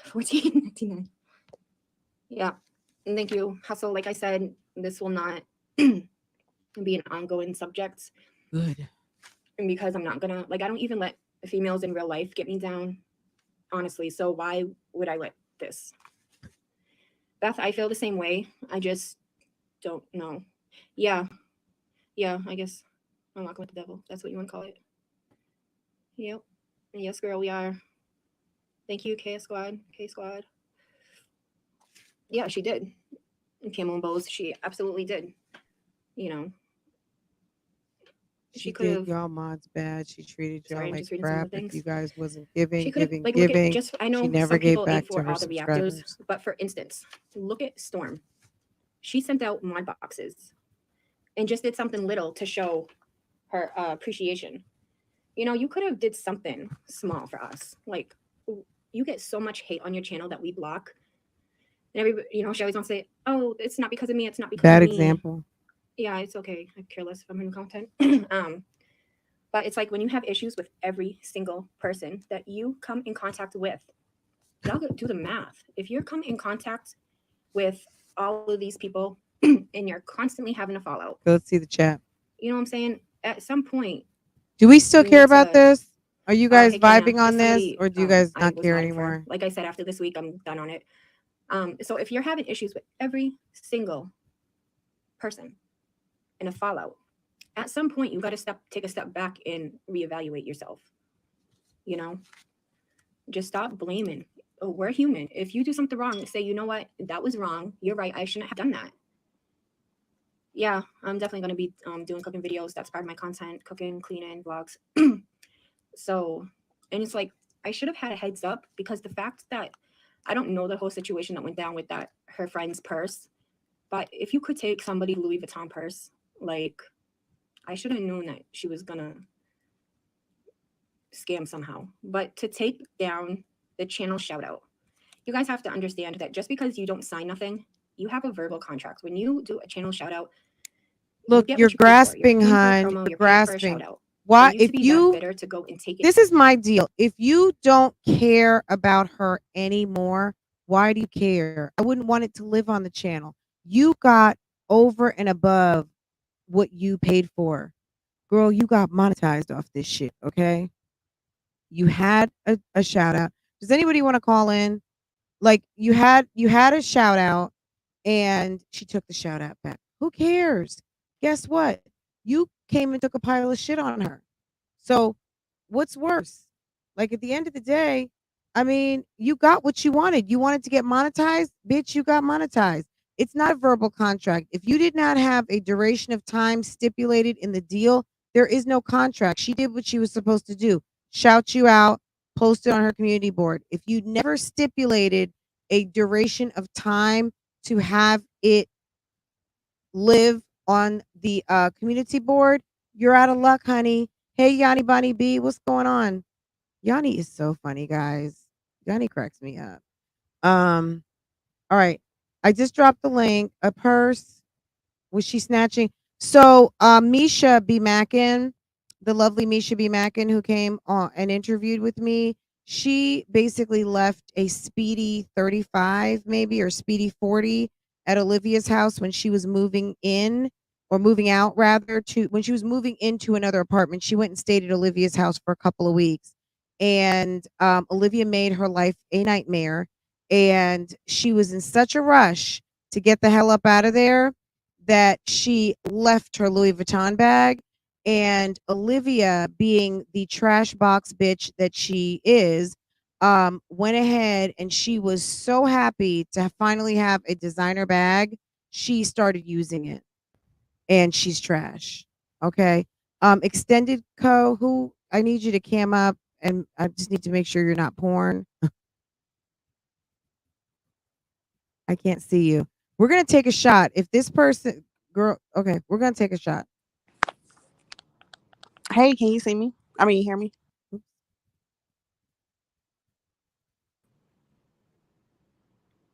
14.99. Yeah. And thank you. Hustle, like I said, this will not be an ongoing subject. Good. And because I'm not gonna, like, I don't even let females in real life get me down, honestly. So why would I let this? Beth, I feel the same way. I just don't know. Yeah. Yeah, I guess I'm walking with the devil. That's what you want to call it. Yep. Yes, girl, we are. Thank you, K Squad. K Squad. Yeah, she did. Camel and Bows, she absolutely did. You know, She could did have. y'all mods bad. She treated y'all Sorry, I'm like just reading some of crap. the If things. you guys wasn't She giving, could have, like, look at just, I she know never some gave people ain't back to for her all the reactors, subscribers. but for instance, look at Storm. She sent out mod boxes and just did something little to show her appreciation. You know, you could have did something small for us. Like, you get so much hate on your channel that we block. And everybody, you know, she always wants to say, oh, it's not because of me. It's not because Bad of me. example. Yeah, it's okay. I care less if I'm in content. But it's like when you have issues with every single person that you come in contact with, y'all do the math. If you're coming in contact with all of these people and you're constantly having a fallout, Let's see the chat. you know what I'm saying? At some point, do we still we care need about to. this? Are you guys Hey, Kenya, vibing on it's this, somebody or do you guys I not was care modding for. anymore? Like I said, after this week, I'm done on it. So if you're having issues with every single person in a fallout, at some point you got to take a step back and reevaluate yourself. You know, just stop blaming. Oh, we're human. If you do something wrong, say, you know what, that was wrong. You're right. I shouldn't have done that. Yeah, I'm definitely going to be doing cooking videos. That's part of my content, cooking, cleaning, vlogs. So, and it's like, I should have had a heads up, because the fact that I don't know the whole situation that went down with that, her friend's purse, but if you could take somebody Louis Vuitton purse, like, I should have known that she was going to scam somehow. But to take down the channel shout out, you guys have to understand that just because you don't sign nothing, you have a verbal contract. When you do a channel shout out, look, you're grasping, hon. You're grasping. Why, if you better to go and take it. This is my deal. If you don't care about her anymore, why do you care? I wouldn't want it to live on the channel. You got over and above what you paid for. Girl, you got monetized off this shit, okay? You had a shout out. Does anybody want to call in? Like, you had a shout out and she took the shout out back. Who cares? Guess what? You came and took a pile of shit on her. So what's worse? Like, at the end of the day, I mean, you got what you wanted. You wanted to get monetized, bitch, you got monetized. It's not a verbal contract. If you did not have a duration of time stipulated in the deal, there is no contract. She did what she was supposed to do. Shout you out, post it on her community board. If you never stipulated a duration of time to have it live on the community board, you're out of luck, honey. Hey, Yanni Bonnie B, what's going on? Yanni is so funny, guys. Yanni cracks me up. All right. I just dropped the link. A purse. Was she snatching? So Misha B. Mackin, the lovely Misha B. Mackin, who came on and interviewed with me, she basically left a speedy 35 maybe, or speedy 40 at Olivia's house when she was moving in, or moving out rather, to when she was moving into another apartment. She went and stayed at Olivia's house for a couple of weeks. And Olivia made her life a nightmare. And she was in such a rush to get the hell up out of there that she left her Louis Vuitton bag. And Olivia, being the trash box bitch that she is, went ahead, and she was so happy to finally have a designer bag. She started using it, and she's trash. Okay. Extended Co, who, I need you to cam up, and I just need to make sure you're not porn. I can't see you. We're going to take a shot. If this person, girl, okay, we're going to take a shot. Hey, can you see me? I mean, you hear me? Oops.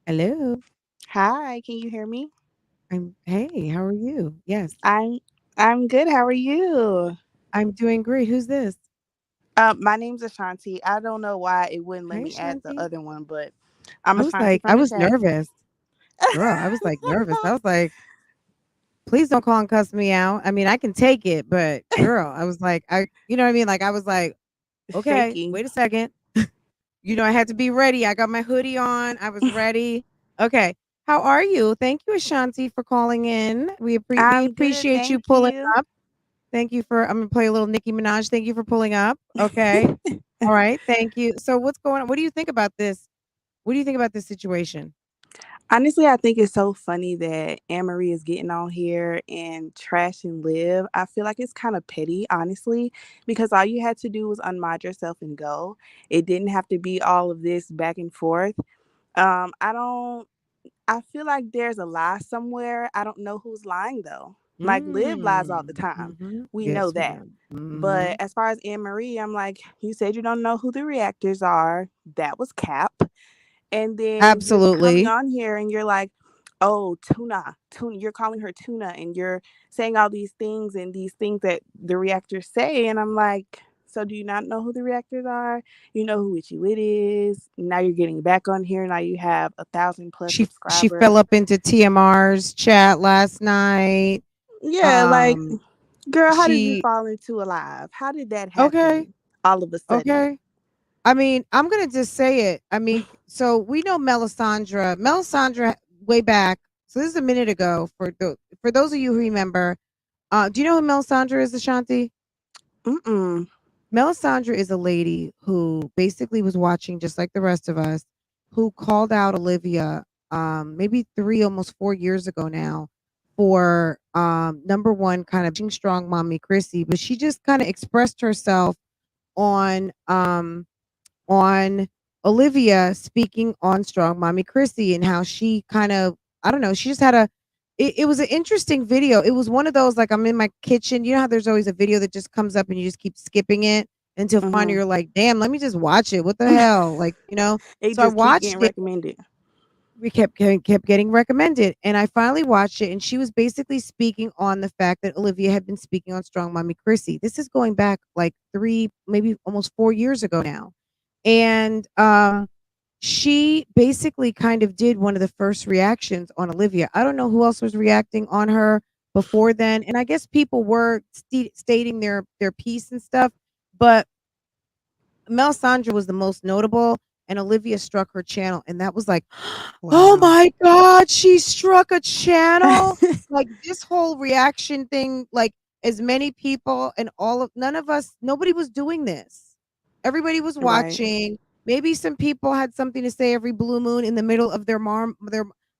Hello. Hi, can you hear me? Hey, how are you? Yes. I'm good. How are you? I'm doing great. Who's this? My name's Ashanti. I don't know why it wouldn't let Hi, me add the Ashanti. other one, but I'm I was Ashanti like, from I the was chat. nervous. Girl, I was like nervous. I was like, please don't call and cuss me out. I mean, I can take it, but girl, I was like, you know what I mean? Like, I was like, okay, Shaking. wait a second. You know, I had to be ready. I got my hoodie on. I was ready. Okay. How are you? Thank you, Ashanti, for calling in. We I'm good. appreciate you Thank pulling you. up. Thank you for, I'm going to play a little Nicki Minaj. Thank you for pulling up. Okay. All right. Thank you. So what's going on? What do you think about this? What do you think about this situation? Honestly, I think it's so funny that Anne-Marie is getting on here and trashing Liv. I feel like it's kind of petty, honestly, because all you had to do was unmod yourself and go. It didn't have to be all of this back and forth. I feel like there's a lie somewhere. I don't know who's lying though. Like Liv lies all the time. We know Yes, we that. do. But as far as Anne-Marie, I'm like, you said you don't know who the reactors are. That was cap. And then you're coming Absolutely. on here and you're like, oh, tuna. You're calling her tuna, and you're saying all these things and these things that the reactors say. And I'm like, so do you not know who the reactors are? You know who Itchy Wit is. Now you're getting back on here. Now you have 1,000+ She subscribers. fell up into TMR's chat last night. Yeah, like, girl, how did you She fall into a live? How did that happen okay. all of a sudden? Okay. I mean, I'm gonna just say it. I mean, so we know Melisandre. Melisandre way back. So this is a minute ago. For those of you who remember, Do you know who Melisandre is, Ashanti? Mm-mm. Melisandre is a lady who basically was watching just like the rest of us, who called out Olivia maybe 3, almost 4 years ago now for number one kind of strong mommy Chrissy, but she just kind of expressed herself on on Olivia speaking on Strong Mommy Chrissy and how she kind of, I don't know, she just had it was an interesting video. It was one of those like I'm in my kitchen. You know how there's always a video that just comes up and you just keep skipping it until finally Mm-hmm. you're like, damn, let me just watch it. What the hell? Like, you know? It So I just keep watched getting it. recommended. We kept getting recommended. And I finally watched it. And she was basically speaking on the fact that Olivia had been speaking on Strong Mommy Chrissy. This is going back like 3, maybe almost 4 years ago now. And she basically kind of did one of the first reactions on Olivia. I don't know who else was reacting on her before then, and I guess people were stating their piece and stuff, but Melisandre was the most notable, and Olivia struck her channel, and that was like, oh Wow. my god, she struck a channel. Like this whole reaction thing, like as many people and none of us, nobody was doing this. Everybody was Right. watching. Maybe some people had something to say every blue moon in the middle of their.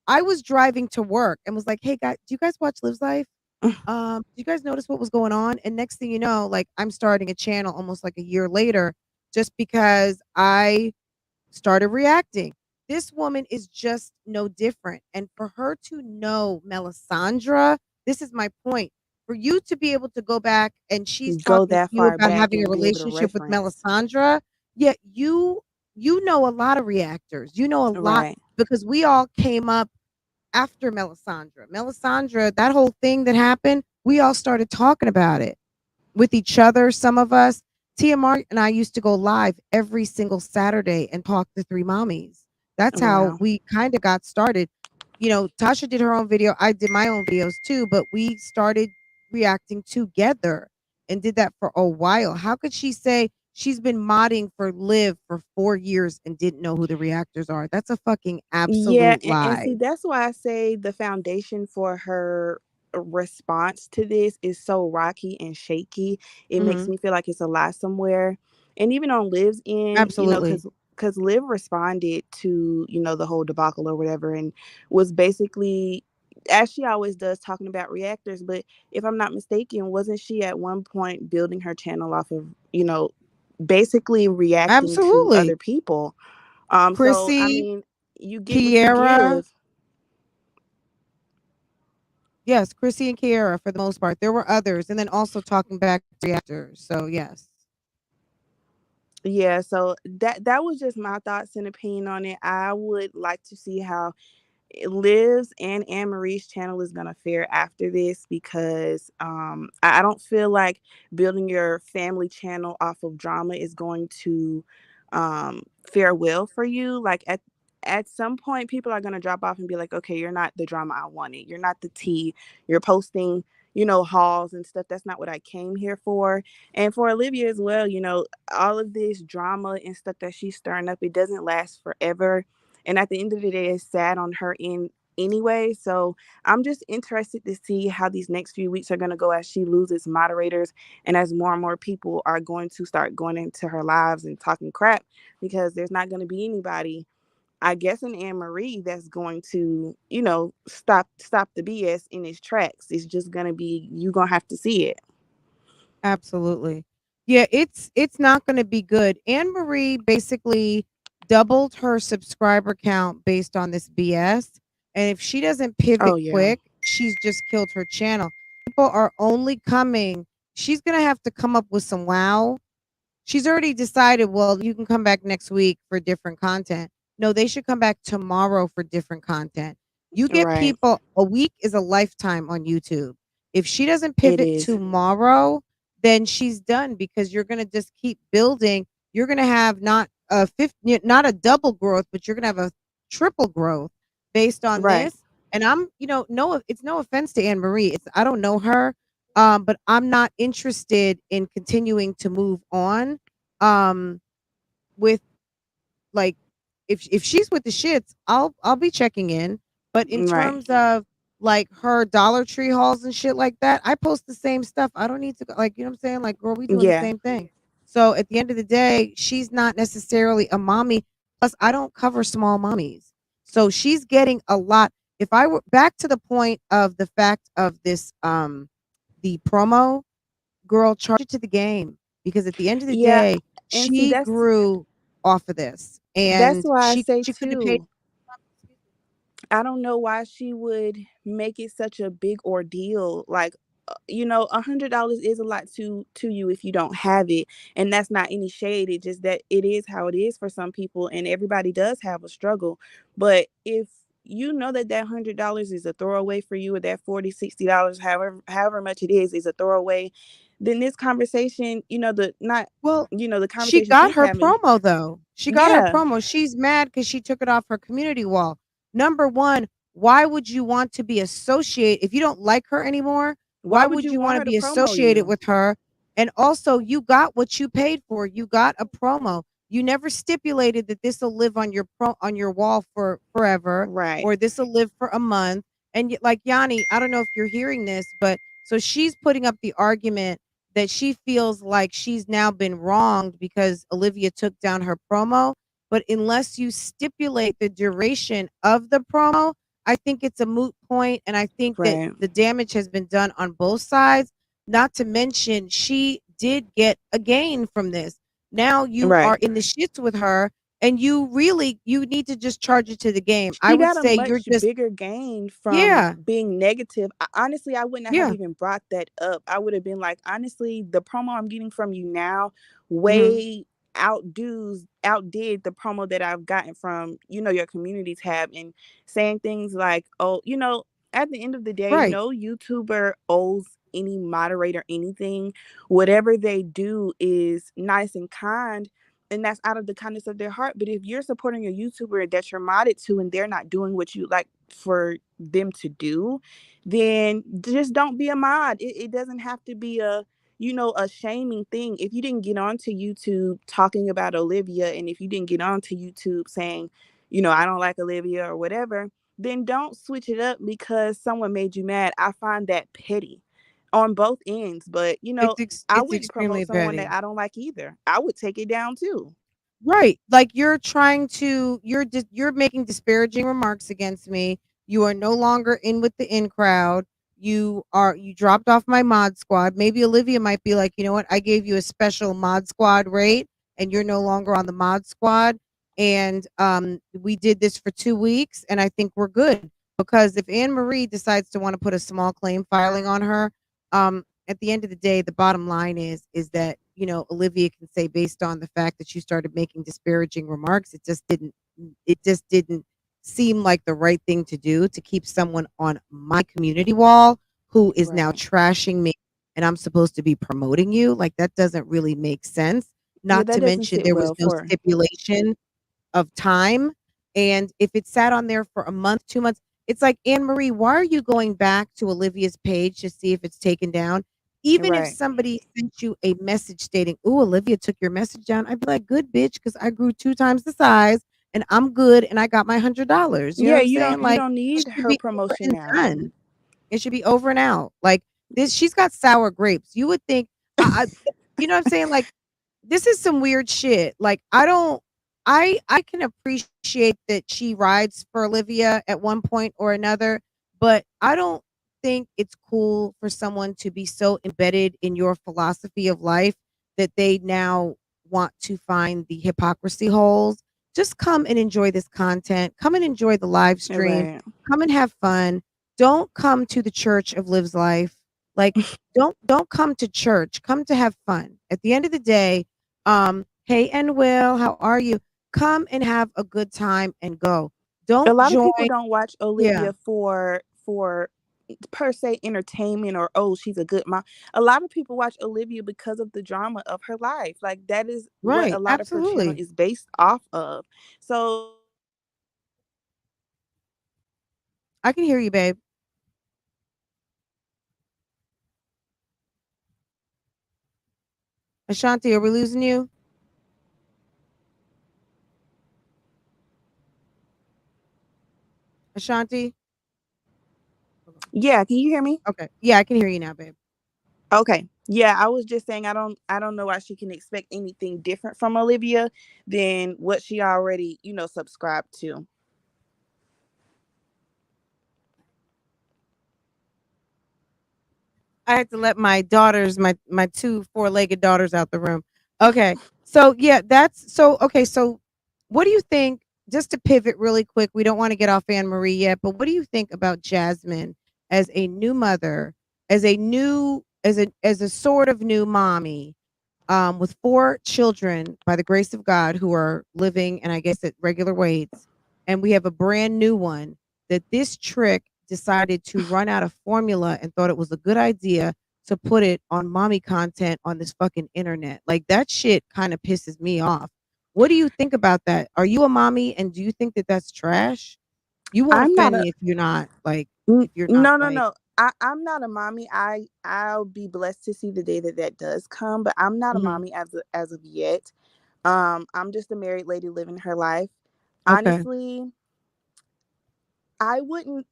I was driving to work and was like, hey guys, do you guys watch Lives Life? Do you guys notice what was going on? And next thing you know, like I'm starting a channel almost like a year later just because I started reacting. This woman is just no different. And for her to know Melisandre, this is my point. For you to be able to go back and she's Go talking to that you far about back having a and be able to relationship with reference. Melisandre, yet you know a lot of reactors. You know a lot Right. because we all came up after Melisandre. Melisandre, that whole thing that happened, we all started talking about it with each other. Some of us, TMR and I used to go live every single Saturday and talk to three mommies. That's how Wow. we kind of got started. You know, Tasha did her own video. I did my own videos too, but we started reacting together and did that for a while. How could she say she's been modding for Live for 4 years and didn't know who the reactors are? That's a fucking Yeah, absolute and lie. see, that's why I say the foundation for her response to this is so rocky and shaky. It makes Hmm. me feel like it's a lie somewhere. And even on Liv's end, Absolutely. because Liv responded to the whole debacle or whatever, and was basically, as she always does, talking about reactors. But if I'm not mistaken, wasn't she at one point building her channel off of basically reacting to Absolutely. other people? So I Chrissy, mean, you get what you Kiera. give. Yes, Chrissy and Kiera for the most part. There were others, and then also talking back to reactors. So yes, Yeah, so that was just my thoughts and opinion on it. I would like to see how Liv's and Anne Marie's channel is gonna fare after this, because I don't feel like building your family channel off of drama is going to fare well for you. Like at some point, people are gonna drop off and be like, okay, you're not the drama I wanted. You're not the tea. You're posting, hauls and stuff. That's not what I came here for. And for Olivia as well, all of this drama and stuff that she's stirring up, it doesn't last forever, and at the end of the day, it's sad on her end anyway. So I'm just interested to see how these next few weeks are going to go as she loses moderators and as more and more people are going to start going into her lives and talking crap, because there's not going to be anybody, I guess, in Anne Marie that's going to, stop the BS in its tracks. It's just going to be, you going to have to see it. absolutely. Yeah, it's not going to be good. Anne Marie basically doubled her subscriber count based on this BS, and if she doesn't Oh, pivot yeah. quick, she's just killed her channel. People are only coming. She's going to have to come up with some wow. She's already decided, well, you can come back next week for different content. No, they should come back tomorrow for different content. You get Right. people, a week is a lifetime on YouTube. If she doesn't It pivot is. tomorrow, then she's done because you're going to just keep building. You're going to have not a 50, not a double growth, but you're going to have a triple growth based on Right. this. And I'm, no, it's no offense to Anne Marie. I don't know her, but I'm not interested in continuing to move on um with like if she's with the shits, I'll be checking in. But in Right. terms of like her Dollar Tree hauls and shit like that, I post the same stuff. I don't need to like, you know what I'm saying? Like, girl, we doing the Yeah. same thing. So at the end of the day, she's not necessarily a mommy. Plus, I don't cover small mommies. So she's getting a lot. If I were back to the point of the fact of this the promo, girl, charge it to the game. Because at the end of the Yeah. day, And see, she grew off of this. that's And why I say she couldn't have paid. too, I don't know why she would make it such a big ordeal. Like, $100 is a lot to you if you don't have it, and that's not any shade. It just that it is how it is for some people, and everybody does have a struggle. But if you know that $100 is a throwaway for you, or that $40, $60, however much it is a throwaway, then this conversation, the not, Well, the she conversation got she's her having, promo though. She got her yeah. promo. She's mad because she took it off her community wall. Number one, why would you want to be associated if you don't like her anymore? Why Why would would you you want want to her to be promo associated you? with her? And also, you got what you paid for. You got a promo. You never stipulated that this will live on your on your wall for forever, Right. or this will live for a month. And like Yanni, I don't know if you're hearing this, but so she's putting up the argument that she feels like she's now been wronged because Olivia took down her promo. But unless you stipulate the duration of the promo, I think it's a moot point. And I think that Right. the damage has been done on both sides. Not to mention, she did get a gain from this. Now you Right. are in the shits with her, and you need to just charge it to the game. I She would got a say you're much just bigger gain from yeah, being negative. Honestly, I wouldn't have yeah. even brought that up. I would have been like, honestly, the promo I'm getting from you now Hmm. way outdid the promo that I've gotten from, your community tab, and saying things like, oh, at the end of the day, Right. no YouTuber owes any moderator anything. Whatever they do is nice and kind, and that's out of the kindness of their heart. But if you're supporting a YouTuber that you're modded to and they're not doing what you like for them to do, then just don't be a mod. It doesn't have to be a shaming thing. If you didn't get onto YouTube talking about Olivia, and if you didn't get onto YouTube saying, I don't like Olivia or whatever, then don't switch it up because someone made you mad. I find that petty on both ends. But I It's wouldn't promote extremely someone that petty. I don't like either. I would take it down too. Right. Like you're trying to you're making disparaging remarks against me. You are no longer in with the in crowd. You dropped off my mod squad. Maybe Olivia might be like, "You know what? I gave you a special mod squad rate and you're no longer on the mod squad." And we did this for 2 weeks and I think we're good because if Anne Marie decides to want to put a small claim filing on her, at the end of the day, the bottom line is that Olivia can say based on the fact that you started making disparaging remarks, it just didn't seem like the right thing to do to keep someone on my community wall who is now Right. trashing me and I'm supposed to be promoting you. Like that doesn't really make sense. Yeah, Not that to doesn't mention sit there was well no for her. stipulation of time. And if it sat on there for a month, 2 months, it's like, Anne Marie, why are you going back to Olivia's page to see if it's taken down? Even if Right. somebody sent you a message stating, "Oh, Olivia took your message down," I'd be like, "Good bitch, because I grew 2 times the size and I'm good and I got my $100." You know Yeah, what I'm you saying? don't you Like don't it need should her be over promotion and now. done. It should be over and out. Like this, she's got sour grapes. You would think, you know what I'm saying? Like this is some weird shit. Like I don't I can appreciate that she rides for Olivia at one point or another, but I don't think it's cool for someone to be so embedded in your philosophy of life that they now want to find the hypocrisy holes. Just come and enjoy this content. Come and enjoy the live stream. Right. Come and have fun. Don't come to the church of Lives Life. Like don't come to church. Come to have fun. At the end of the day, hey and Will, how are you? Come and have a good time and go. A Don't lot of join. people don't watch Yeah, Olivia for per se entertainment, or oh, she's a good mom. A lot of people watch Olivia because of the drama of her life. Like that is what a right. lot of her channel Absolutely. is based off of. So I can hear you, babe. Ashanti, are we losing you? Ashanti? Yeah, can you hear me? Okay. Yeah, I can hear you now, babe. Okay. Yeah, I was just saying I don't know why she can expect anything different from Olivia than what she already, subscribed to. I had to let my daughters, my two four-legged daughters out the room. Okay. So yeah, that's so okay. So what do you think? Just to pivot really quick, we don't want to get off Anne Marie yet, but what do you think about Jasmine as a new mother, as a sort of new mommy, with 4 children by the grace of God who are living, and I guess at regular weights, and we have a brand new one that this trick decided to run out of formula and thought it was a good idea to put it on mommy content on this fucking internet. Like that shit kind of pisses me off. What do you think about that? Are you a mommy and do you think that that's trash? You won't I'm not offend a me if you're not like no, no, like no. I'm not a mommy. I'll be blessed to see the day that that does come, but I'm not a mhm, mommy as of yet. I'm just a married lady living her life. okay. Honestly, I wouldn't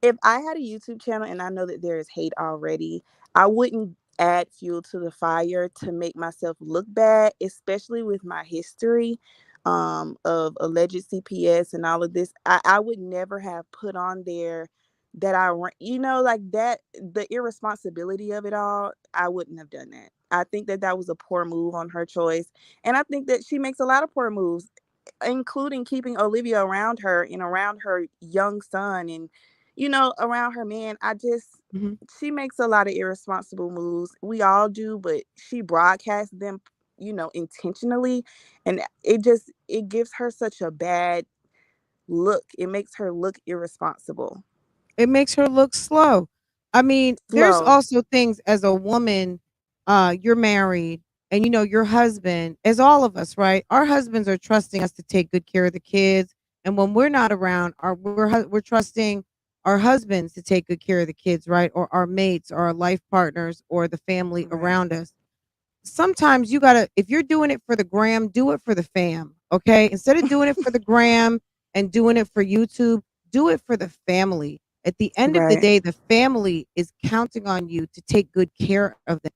if I had a YouTube channel and I know that there is hate already, I wouldn't add fuel to the fire to make myself look bad, especially with my history of alleged CPS and all of this. I would never have put on there that like that, the irresponsibility of it all. I wouldn't have done that. I think that that was a poor move on her choice. And I think that she makes a lot of poor moves, including keeping Olivia around her and around her young son and around her man. Mhm. She makes a lot of irresponsible moves. We all do, but she broadcasts them, intentionally, and it gives her such a bad look. It makes her look irresponsible. It makes her look slow. I mean, there's Slow. also things as a woman, you're married and your husband, as all of us, right? Our husbands are trusting us to take good care of the kids. And when we're not around, we're trusting our husbands to take good care of the kids, right? Or our mates or our life partners or the family Right. around us. Sometimes you gotta, if you're doing it for the gram, do it for the fam. Okay. Instead of doing it for the gram and doing it for YouTube, do it for the family. At the end of the Right. day, the family is counting on you to take good care of them.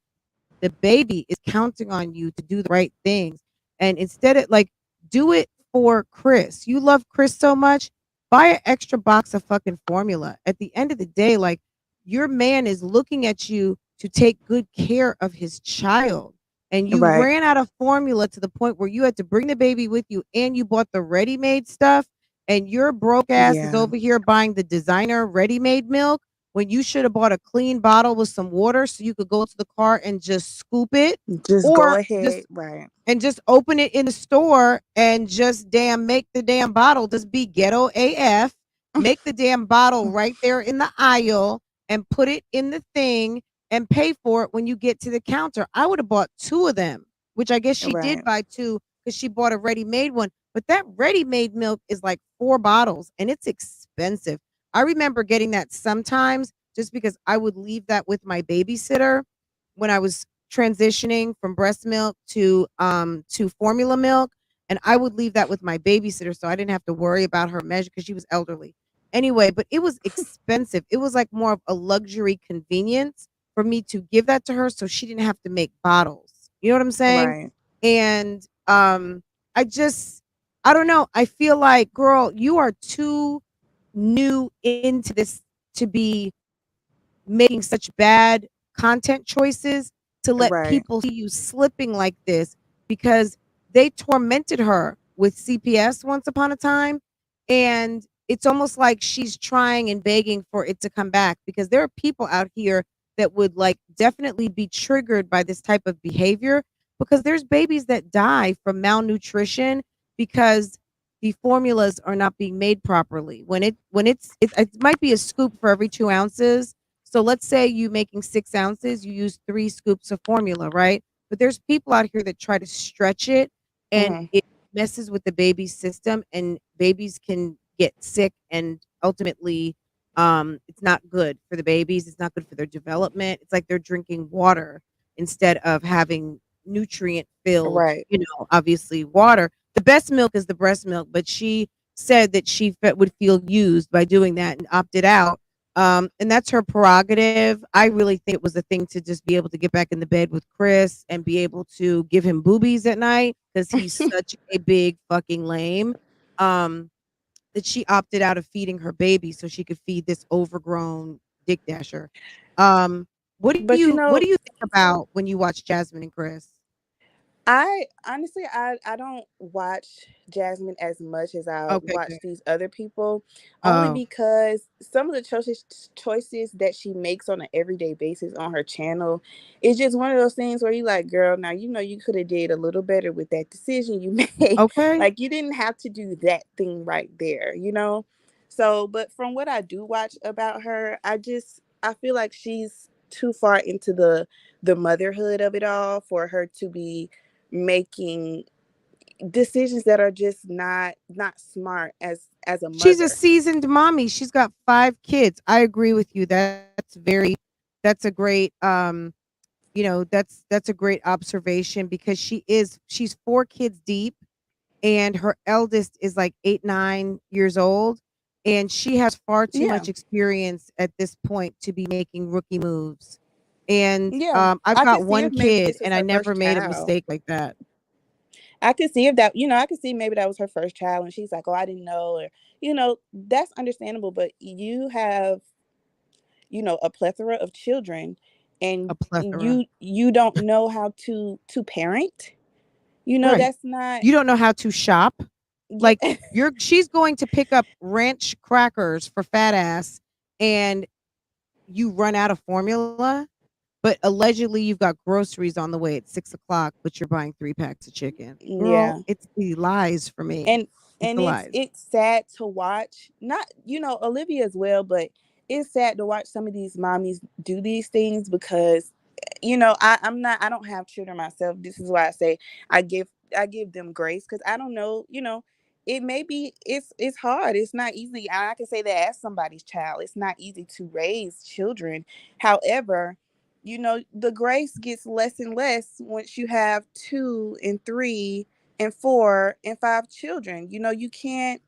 The baby is counting on you to do the right things. And instead of like, do it for Chris. You love Chris so much, buy an extra box of fucking formula. At the end of the day, like your man is looking at you to take good care of his child. And you Right. ran out of formula to the point where you had to bring the baby with you and you bought the ready-made stuff. And your broke ass is Yeah. over here buying the designer ready-made milk when you should have bought a clean bottle with some water so you could go to the car and just scoop it, Just go or ahead. Right. just open it in the store and just damn make the damn bottle just be ghetto AF. Make the damn bottle right there in the aisle and put it in the thing and pay for it when you get to the counter. I would have bought 2 of them, which I guess she did Right. buy 2 because she bought a ready-made one. But that ready-made milk is like 4 bottles and it's expensive. I remember getting that sometimes just because I would leave that with my babysitter when I was transitioning from breast milk to formula milk, and I would leave that with my babysitter so I didn't have to worry about her measure because she was elderly. Anyway, but it was expensive. It was like more of a luxury convenience for me to give that to her so she didn't have to make bottles. You know what I'm saying? Right. And I just I don't know. I feel like, girl, you are too new into this to be making such bad content choices to let Right. people see you slipping like this because they tormented her with CPS once upon a time. And it's almost like she's trying and begging for it to come back because there are people out here that would like definitely be triggered by this type of behavior because there's babies that die from malnutrition because the formulas are not being made properly. It might be a scoop for every 2 ounces, so let's say you making 6 ounces, you use 3 scoops of formula, right? But there's people out here that try to stretch it and Hmm. it messes with the baby's system and babies can get sick and ultimately it's not good for the babies. It's not good for their development. It's like they're drinking water instead of having nutrient filled, Right. obviously water. The best milk is the breast milk, but she said that she would feel used by doing that and opted out And that's her prerogative. I really think it was a thing to just be able to get back in the bed with Chris and be able to give him boobies at night because he's such a big fucking lame. Um, that she opted out of feeding her baby so she could feed this overgrown dick dasher. Um, But what do you think about when you watch Jasmine and Chris? I honestly, I don't watch Jasmine as much as I Okay, watch good. these other people, only Oh, because some of the choices that she makes on an everyday basis on her channel is just one of those things where you like, girl, now you know you could have did a little better with that decision you made. okay. Like you didn't have to do that thing right there, you know. So, but from what I do watch about her, I feel like she's too far into the motherhood of it all for her to be making decisions that are just not smart as a She's a mother. seasoned mommy. She's got 5 kids. I agree with you. That's a great that's a great observation because she's 4 kids deep and her eldest is like 8, 9 years old and she has far too Yeah. much experience at this point to be making rookie moves. And Yeah. I've I could got see one if maybe kid this was and I her never first made a child. mistake like that. I could see if that, I could see maybe that was her first child and she's like, oh, I didn't know, or that's understandable. But you have, a plethora of children, A and plethora. you don't know how to parent. Right. That's not. You don't know how to shop. Like Yeah. she's going to pick up ranch crackers for fat ass and you run out of formula, but allegedly you've got groceries on the way at 6 o'clock, but you're buying 3 packs of chicken. Girl, Yeah. it's the lies for me. and It's and the it's lies. it's sad to watch, not Olivia as well, but it's sad to watch some of these mommies do these things because I don't have children myself. This is why I say I give them grace, because I don't know, it may be it's hard, it's not easy. I can say that as somebody's child, it's not easy to raise children. However, the grace gets less and less once you have 2 and 3 and 4 and 5 children. You can't,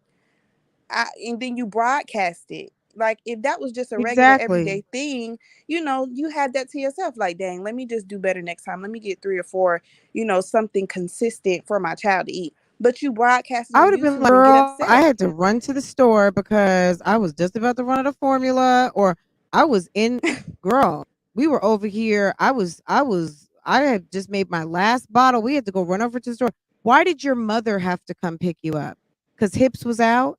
and then you broadcast it. Like if that was just a regular Exactly. everyday thing, you had that to yourself. Like, dang, let me just do better next time. Let me get 3 or 4, something consistent for my child to eat. But you broadcast it I on would have been like, YouTube and get girl, I upset. had to run to the store because I was just about to run out of formula or I was in girl. We were over here. I had just made my last bottle. We had to go run over to the store. Why did your mother have to come pick you up? Because Hips was out.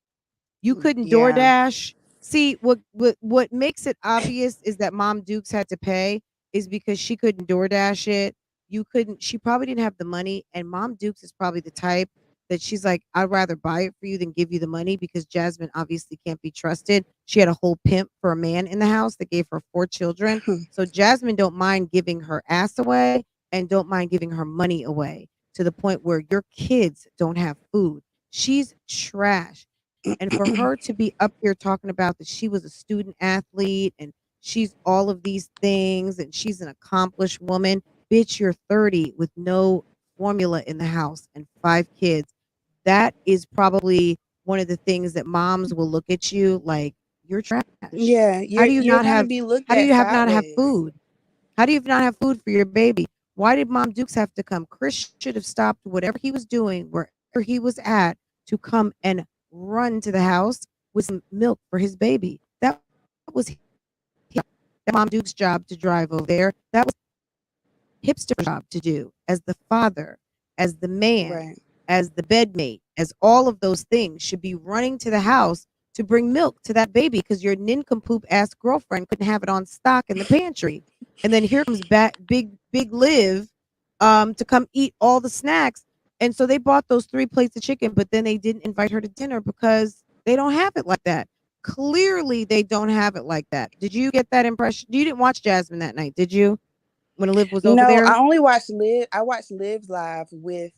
You couldn't Yeah. DoorDash. See, what makes it obvious is that Mom Dukes had to pay is because she couldn't DoorDash it. You couldn't. She probably didn't have the money, and Mom Dukes is probably the type that she's like, I'd rather buy it for you than give you the money because Jasmine obviously can't be trusted. She had a whole pimp for a man in the house that gave her 4 children. So Jasmine don't mind giving her ass away and don't mind giving her money away to the point where your kids don't have food. She's trash. And for her to be up here talking about that she was a student athlete and she's all of these things and she's an accomplished woman, bitch, you're 30 with no formula in the house and 5 kids. That is probably one of the things that moms will look at you like you're trash. Yeah, How do you you're not gonna have be looked how do at you have not have sideways. food? How do you not have food for your baby? Why did Mom Dukes have to come? Chris should have stopped whatever he was doing, wherever he was at, to come and run to the house with some milk for his baby. That was that Mom Duke's job to drive over there. That was hipster job to do as the father, as the man, Right. as the bedmate, as all of those things should be running to the house to bring milk to that baby because your nincompoop ass girlfriend couldn't have it on stock in the pantry. And then here comes back big Liv to come eat all the snacks. And so they bought those 3 plates of chicken, but then they didn't invite her to dinner because they don't have it like that. Clearly they don't have it like that. Did you get that impression? You didn't watch Jasmine that night, did you? When Liv was over No, there? I only watched Live. I watched Live's live with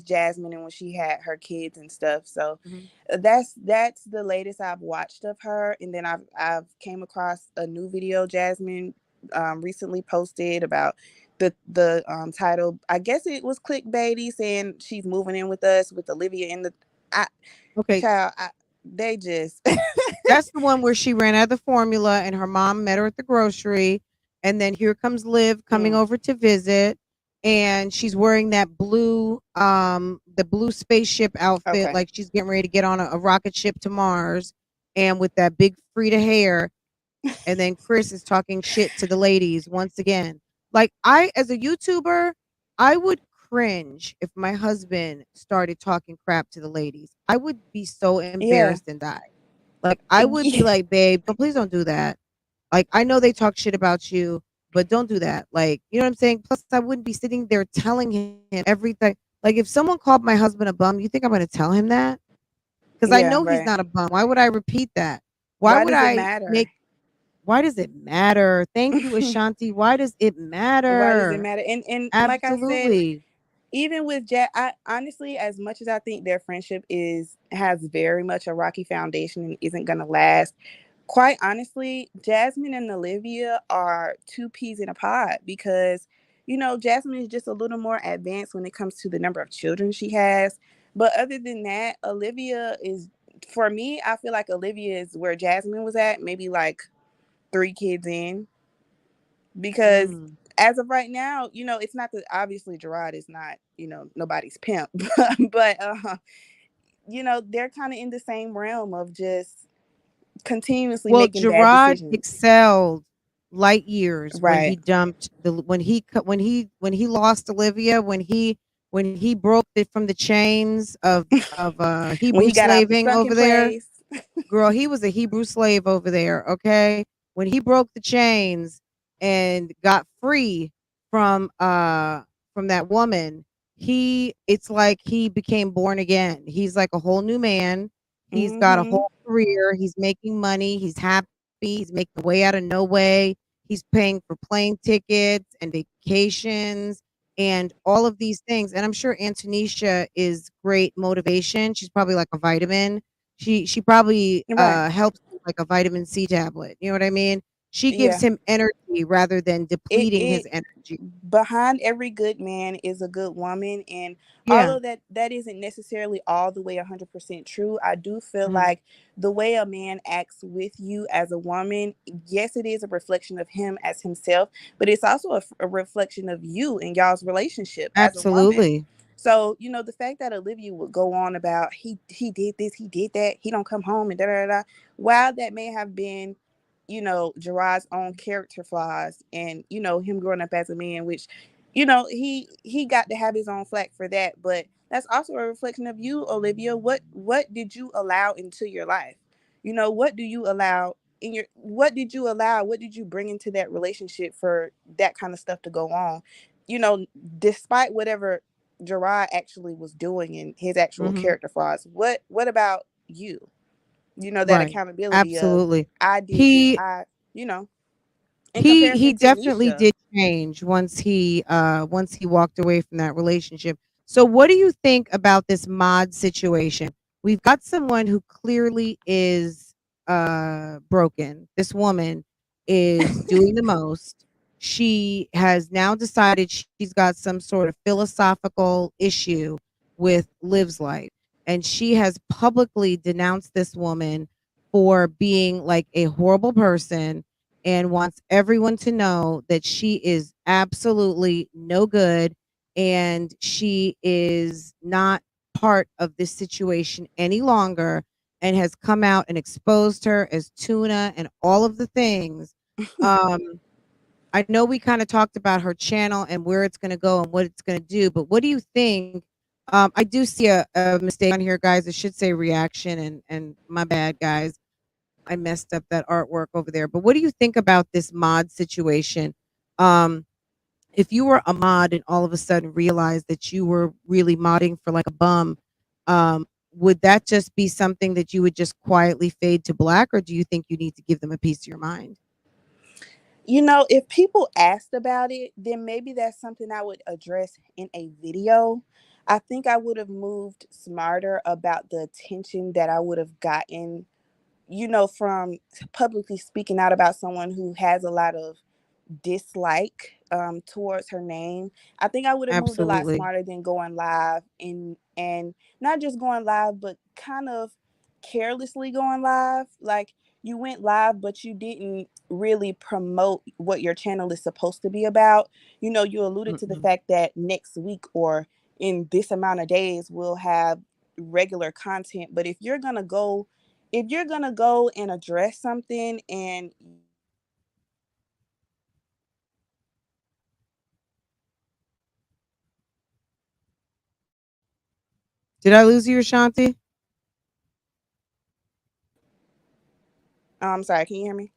Jasmine and when she had her kids and stuff. So Mhm. that's the latest I've watched of her. And then I've came across a new video Jasmine recently posted about the title. I guess it was clickbaity, saying she's moving in with us with Olivia in the I Okay. child. They just That's the one where she ran out of the formula and her mom met her at the grocery. And then here comes Liv coming mm, over to visit. And she's wearing that the blue spaceship outfit, okay. like she's getting ready to get on a rocket ship to Mars, and with that big Frida hair. And then Chris is talking shit to the ladies once again. Like, as a YouTuber, I would cringe if my husband started talking crap to the ladies. I would be so Yeah. embarrassed and die. Like, I would be like, babe, please don't do that. Like, I know they talk shit about you, but don't do that. Like, you know what I'm saying? Plus, I wouldn't be sitting there telling him everything. Like, if someone called my husband a bum, you think I'm going to tell him that? Because I Yeah, know he's right. not a bum. Why would I repeat that? Why Why would does it I matter? make why does it matter? Thank you, Ashanti. Why does it Why does it matter? matter? And like I said, Absolutely. even with Jack, I honestly, as much as I think their friendship has very much a rocky foundation and isn't gonna last, quite honestly, Jasmine and Olivia are two peas in a pod because, Jasmine is just a little more advanced when it comes to the number of children she has. But other than that, Olivia is, for me, I feel like Olivia is where Jasmine was at, maybe like 3 kids in, because Mm. as of right now, it's not that obviously Gerard is not, nobody's pimp, but they're kind of in the same realm of just continuously Well, making bad Gerard decisions. excelled light years when Right. he dumped when he lost Olivia, when he broke it from the chains of When Hebrew he got out the slaving sunken over there. place. Girl, he was a Hebrew slave over there, okay? When he broke the chains and got free from that woman, it's like he became born again. He's like a whole new man. He's got a Mm-hmm. whole career. He's making money. He's happy. He's making a way out of no way. He's paying for plane tickets and vacations and all of these things. And I'm sure Antonisha is great motivation. She's probably like a vitamin. She probably Right. helps him like a vitamin C tablet. You know what I mean? She gives Yeah. him energy rather than depleting his It energy. behind every good man is a good woman, and Yeah. although that isn't necessarily all the way 100% true, I do feel Mhm. like the way a man acts with you as a woman, yes, it is a reflection of him as himself, but it's also a reflection of you and y'all's relationship as a woman. Absolutely. So, the fact that Olivia would go on about he did this, he did that, he don't come home and da da da, while that may have been, Gerard's own character flaws and, him growing up as a man, which, he got to have his own flack for that. But that's also a reflection of you, Olivia. What did you allow into your life? What do you allow in your what did you bring into that relationship for that kind of stuff to go on? Despite whatever Gerard actually was doing in his actual Mhm. character flaws, what about you? That Right. accountability of Absolutely. I did this, He you know, in he comparison to definitely Nisha. did change once he walked away from that relationship. So what do you think about this mod situation? We've got someone who clearly is broken. This woman is doing the most. She has now decided she's got some sort of philosophical issue with Liv's life, and she has publicly denounced this woman for being like a horrible person and wants everyone to know that she is absolutely no good and she is not part of this situation any longer and has come out and exposed her as tuna and all of the things. Um, I know we kind of talked about her channel and where it's going to go and what it's going to do, but what do you think? I do see a mistake on here, guys. It should say reaction, and my bad, guys. I messed up that artwork over there. But what do you think about this mod situation? Um, if you were a mod and all of a sudden realized that you were really modding for like a bum, would that just be something that you would just quietly fade to black, or do you think you need to give them a piece of your mind? If people asked about it, then maybe that's something I would address in a video. I think I would have moved smarter about the attention that I would have gotten, from publicly speaking out about someone who has a lot of dislike towards her name. I think I would have moved a lot Absolutely. smarter than going live and not just going live, but kind of carelessly going live. Like, you went live, but you didn't really promote what your channel is supposed to be about. You know, you alluded to the fact that next week or in this amount of days we'll have regular content. But if you're gonna go and address something and Did I lose you, Ashanti? I'm sorry, can you hear me?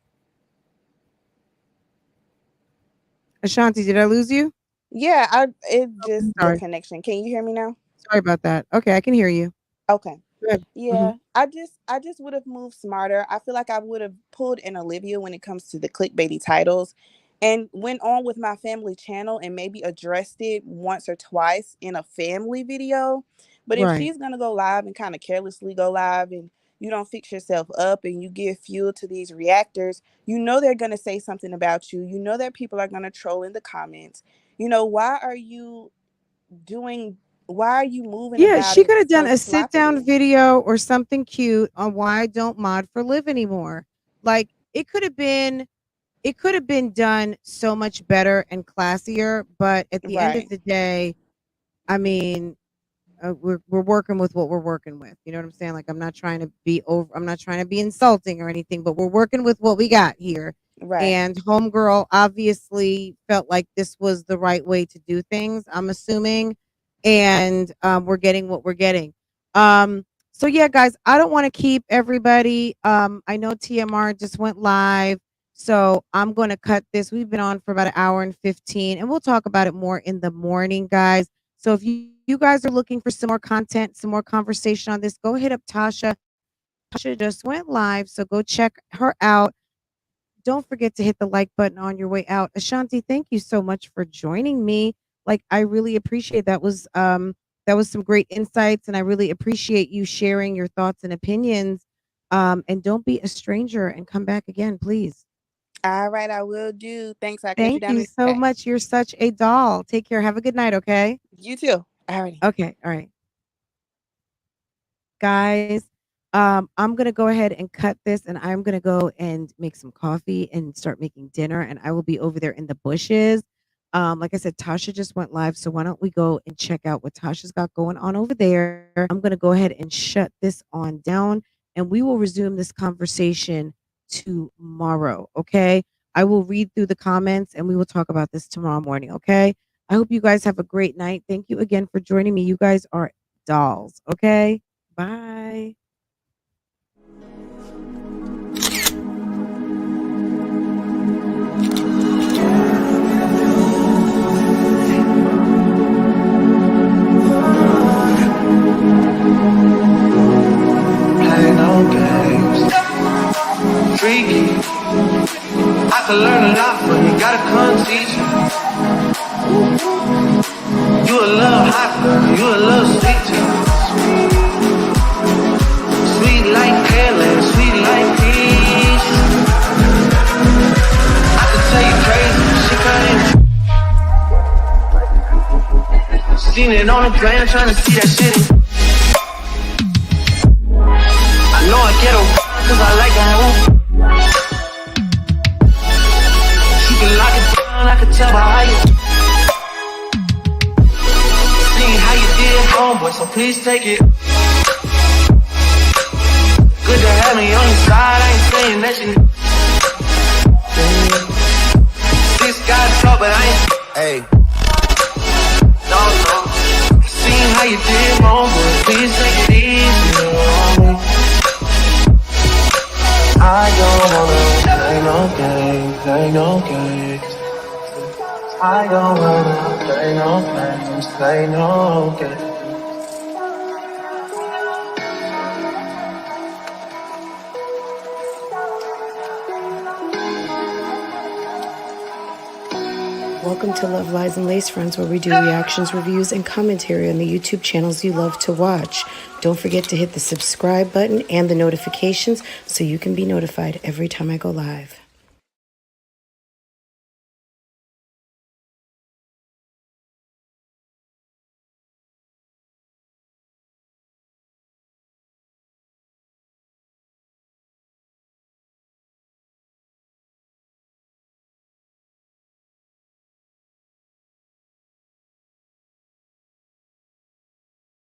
Ashanti, did I lose you? Yeah, it just the Sorry. connection. Can you hear me now? Sorry about that. Okay, I can hear you. Okay. Good. Yeah, I just would have moved smarter. I feel like I would have pulled an Olivia when it comes to the clickbaity titles and went on with my family channel and maybe addressed it once or twice in a family video. But if Right. she's going to go live and kind of carelessly go live and you don't fix yourself up and you give fuel to these reactors, you know they're going to say something about you. You know that people are going to troll in the comments. You know, why are you moving Yeah, about she it could have done so a sit down sloppily? video or something cute on why I don't mod for live anymore. Like it could have been done so much better and classier, but at the end of Right. the day, I mean, we're working with what we're working with. You know what I'm saying? Like I'm not trying to be insulting or anything, but we're working with what we got here. Right. And homegirl obviously felt like this was the right way to do things, I'm assuming. And we're getting what we're getting. So yeah, guys, I don't want to keep everybody. I know TMR just went live. So I'm going to cut this. We've been on for about an hour and 15, and we'll talk about it more in the morning, guys. So if you guys are looking for some more content, some more conversation on this, go hit up Tasha. Tasha just went live, so go check her out. Don't forget to hit the like button on your way out. Ashanti, thank you so much for joining me. Like I really appreciate that was some great insights, and I really appreciate you sharing your thoughts and opinions. And don't be a stranger and come back again, please. All right, I will do. Thanks. I'll catch you Thank down you in so the chat. much. You're such a doll. Take care. Have a good night, okay? You too. All righty. Okay. All right. Guys, I'm going to go ahead and cut this, and I'm going to go and make some coffee and start making dinner, and I will be over there in the bushes. Like I said, Tasha just went live, so why don't we go and check out what Tasha's got going on over there. I'm going to go ahead and shut this on down, and we will resume this conversation tomorrow, okay? I will read through the comments, and we will talk about this tomorrow morning, okay? I hope you guys have a great night. Thank you again for joining me. You guys are dolls, okay? Bye. Play no games. Freaky. I could learn a lot from you. Gotta come teach me. You a little hot girl. You a little sweet too. Sweet like Pearland, sweet like peach. I could tell you crazy. She couldn't. Seen it on the plan, trying to see that shit. I know I get her cause I like that. She can lock it down, I can tell by how you see how you did, homeboy, so please take it. Good to have me on your side, I ain't saying that you. This guy's trouble, but I ain't. Hey. No. Seen how you did, homeboy, please take it easy on me. I don't wanna play no games, play no games. I don't wanna play no games, play no games. Welcome to Love Lies and Lacefronts, where we do reactions, reviews, and commentary on the YouTube channels you love to watch. Don't forget to hit the subscribe button and the notifications so you can be notified every time I go live.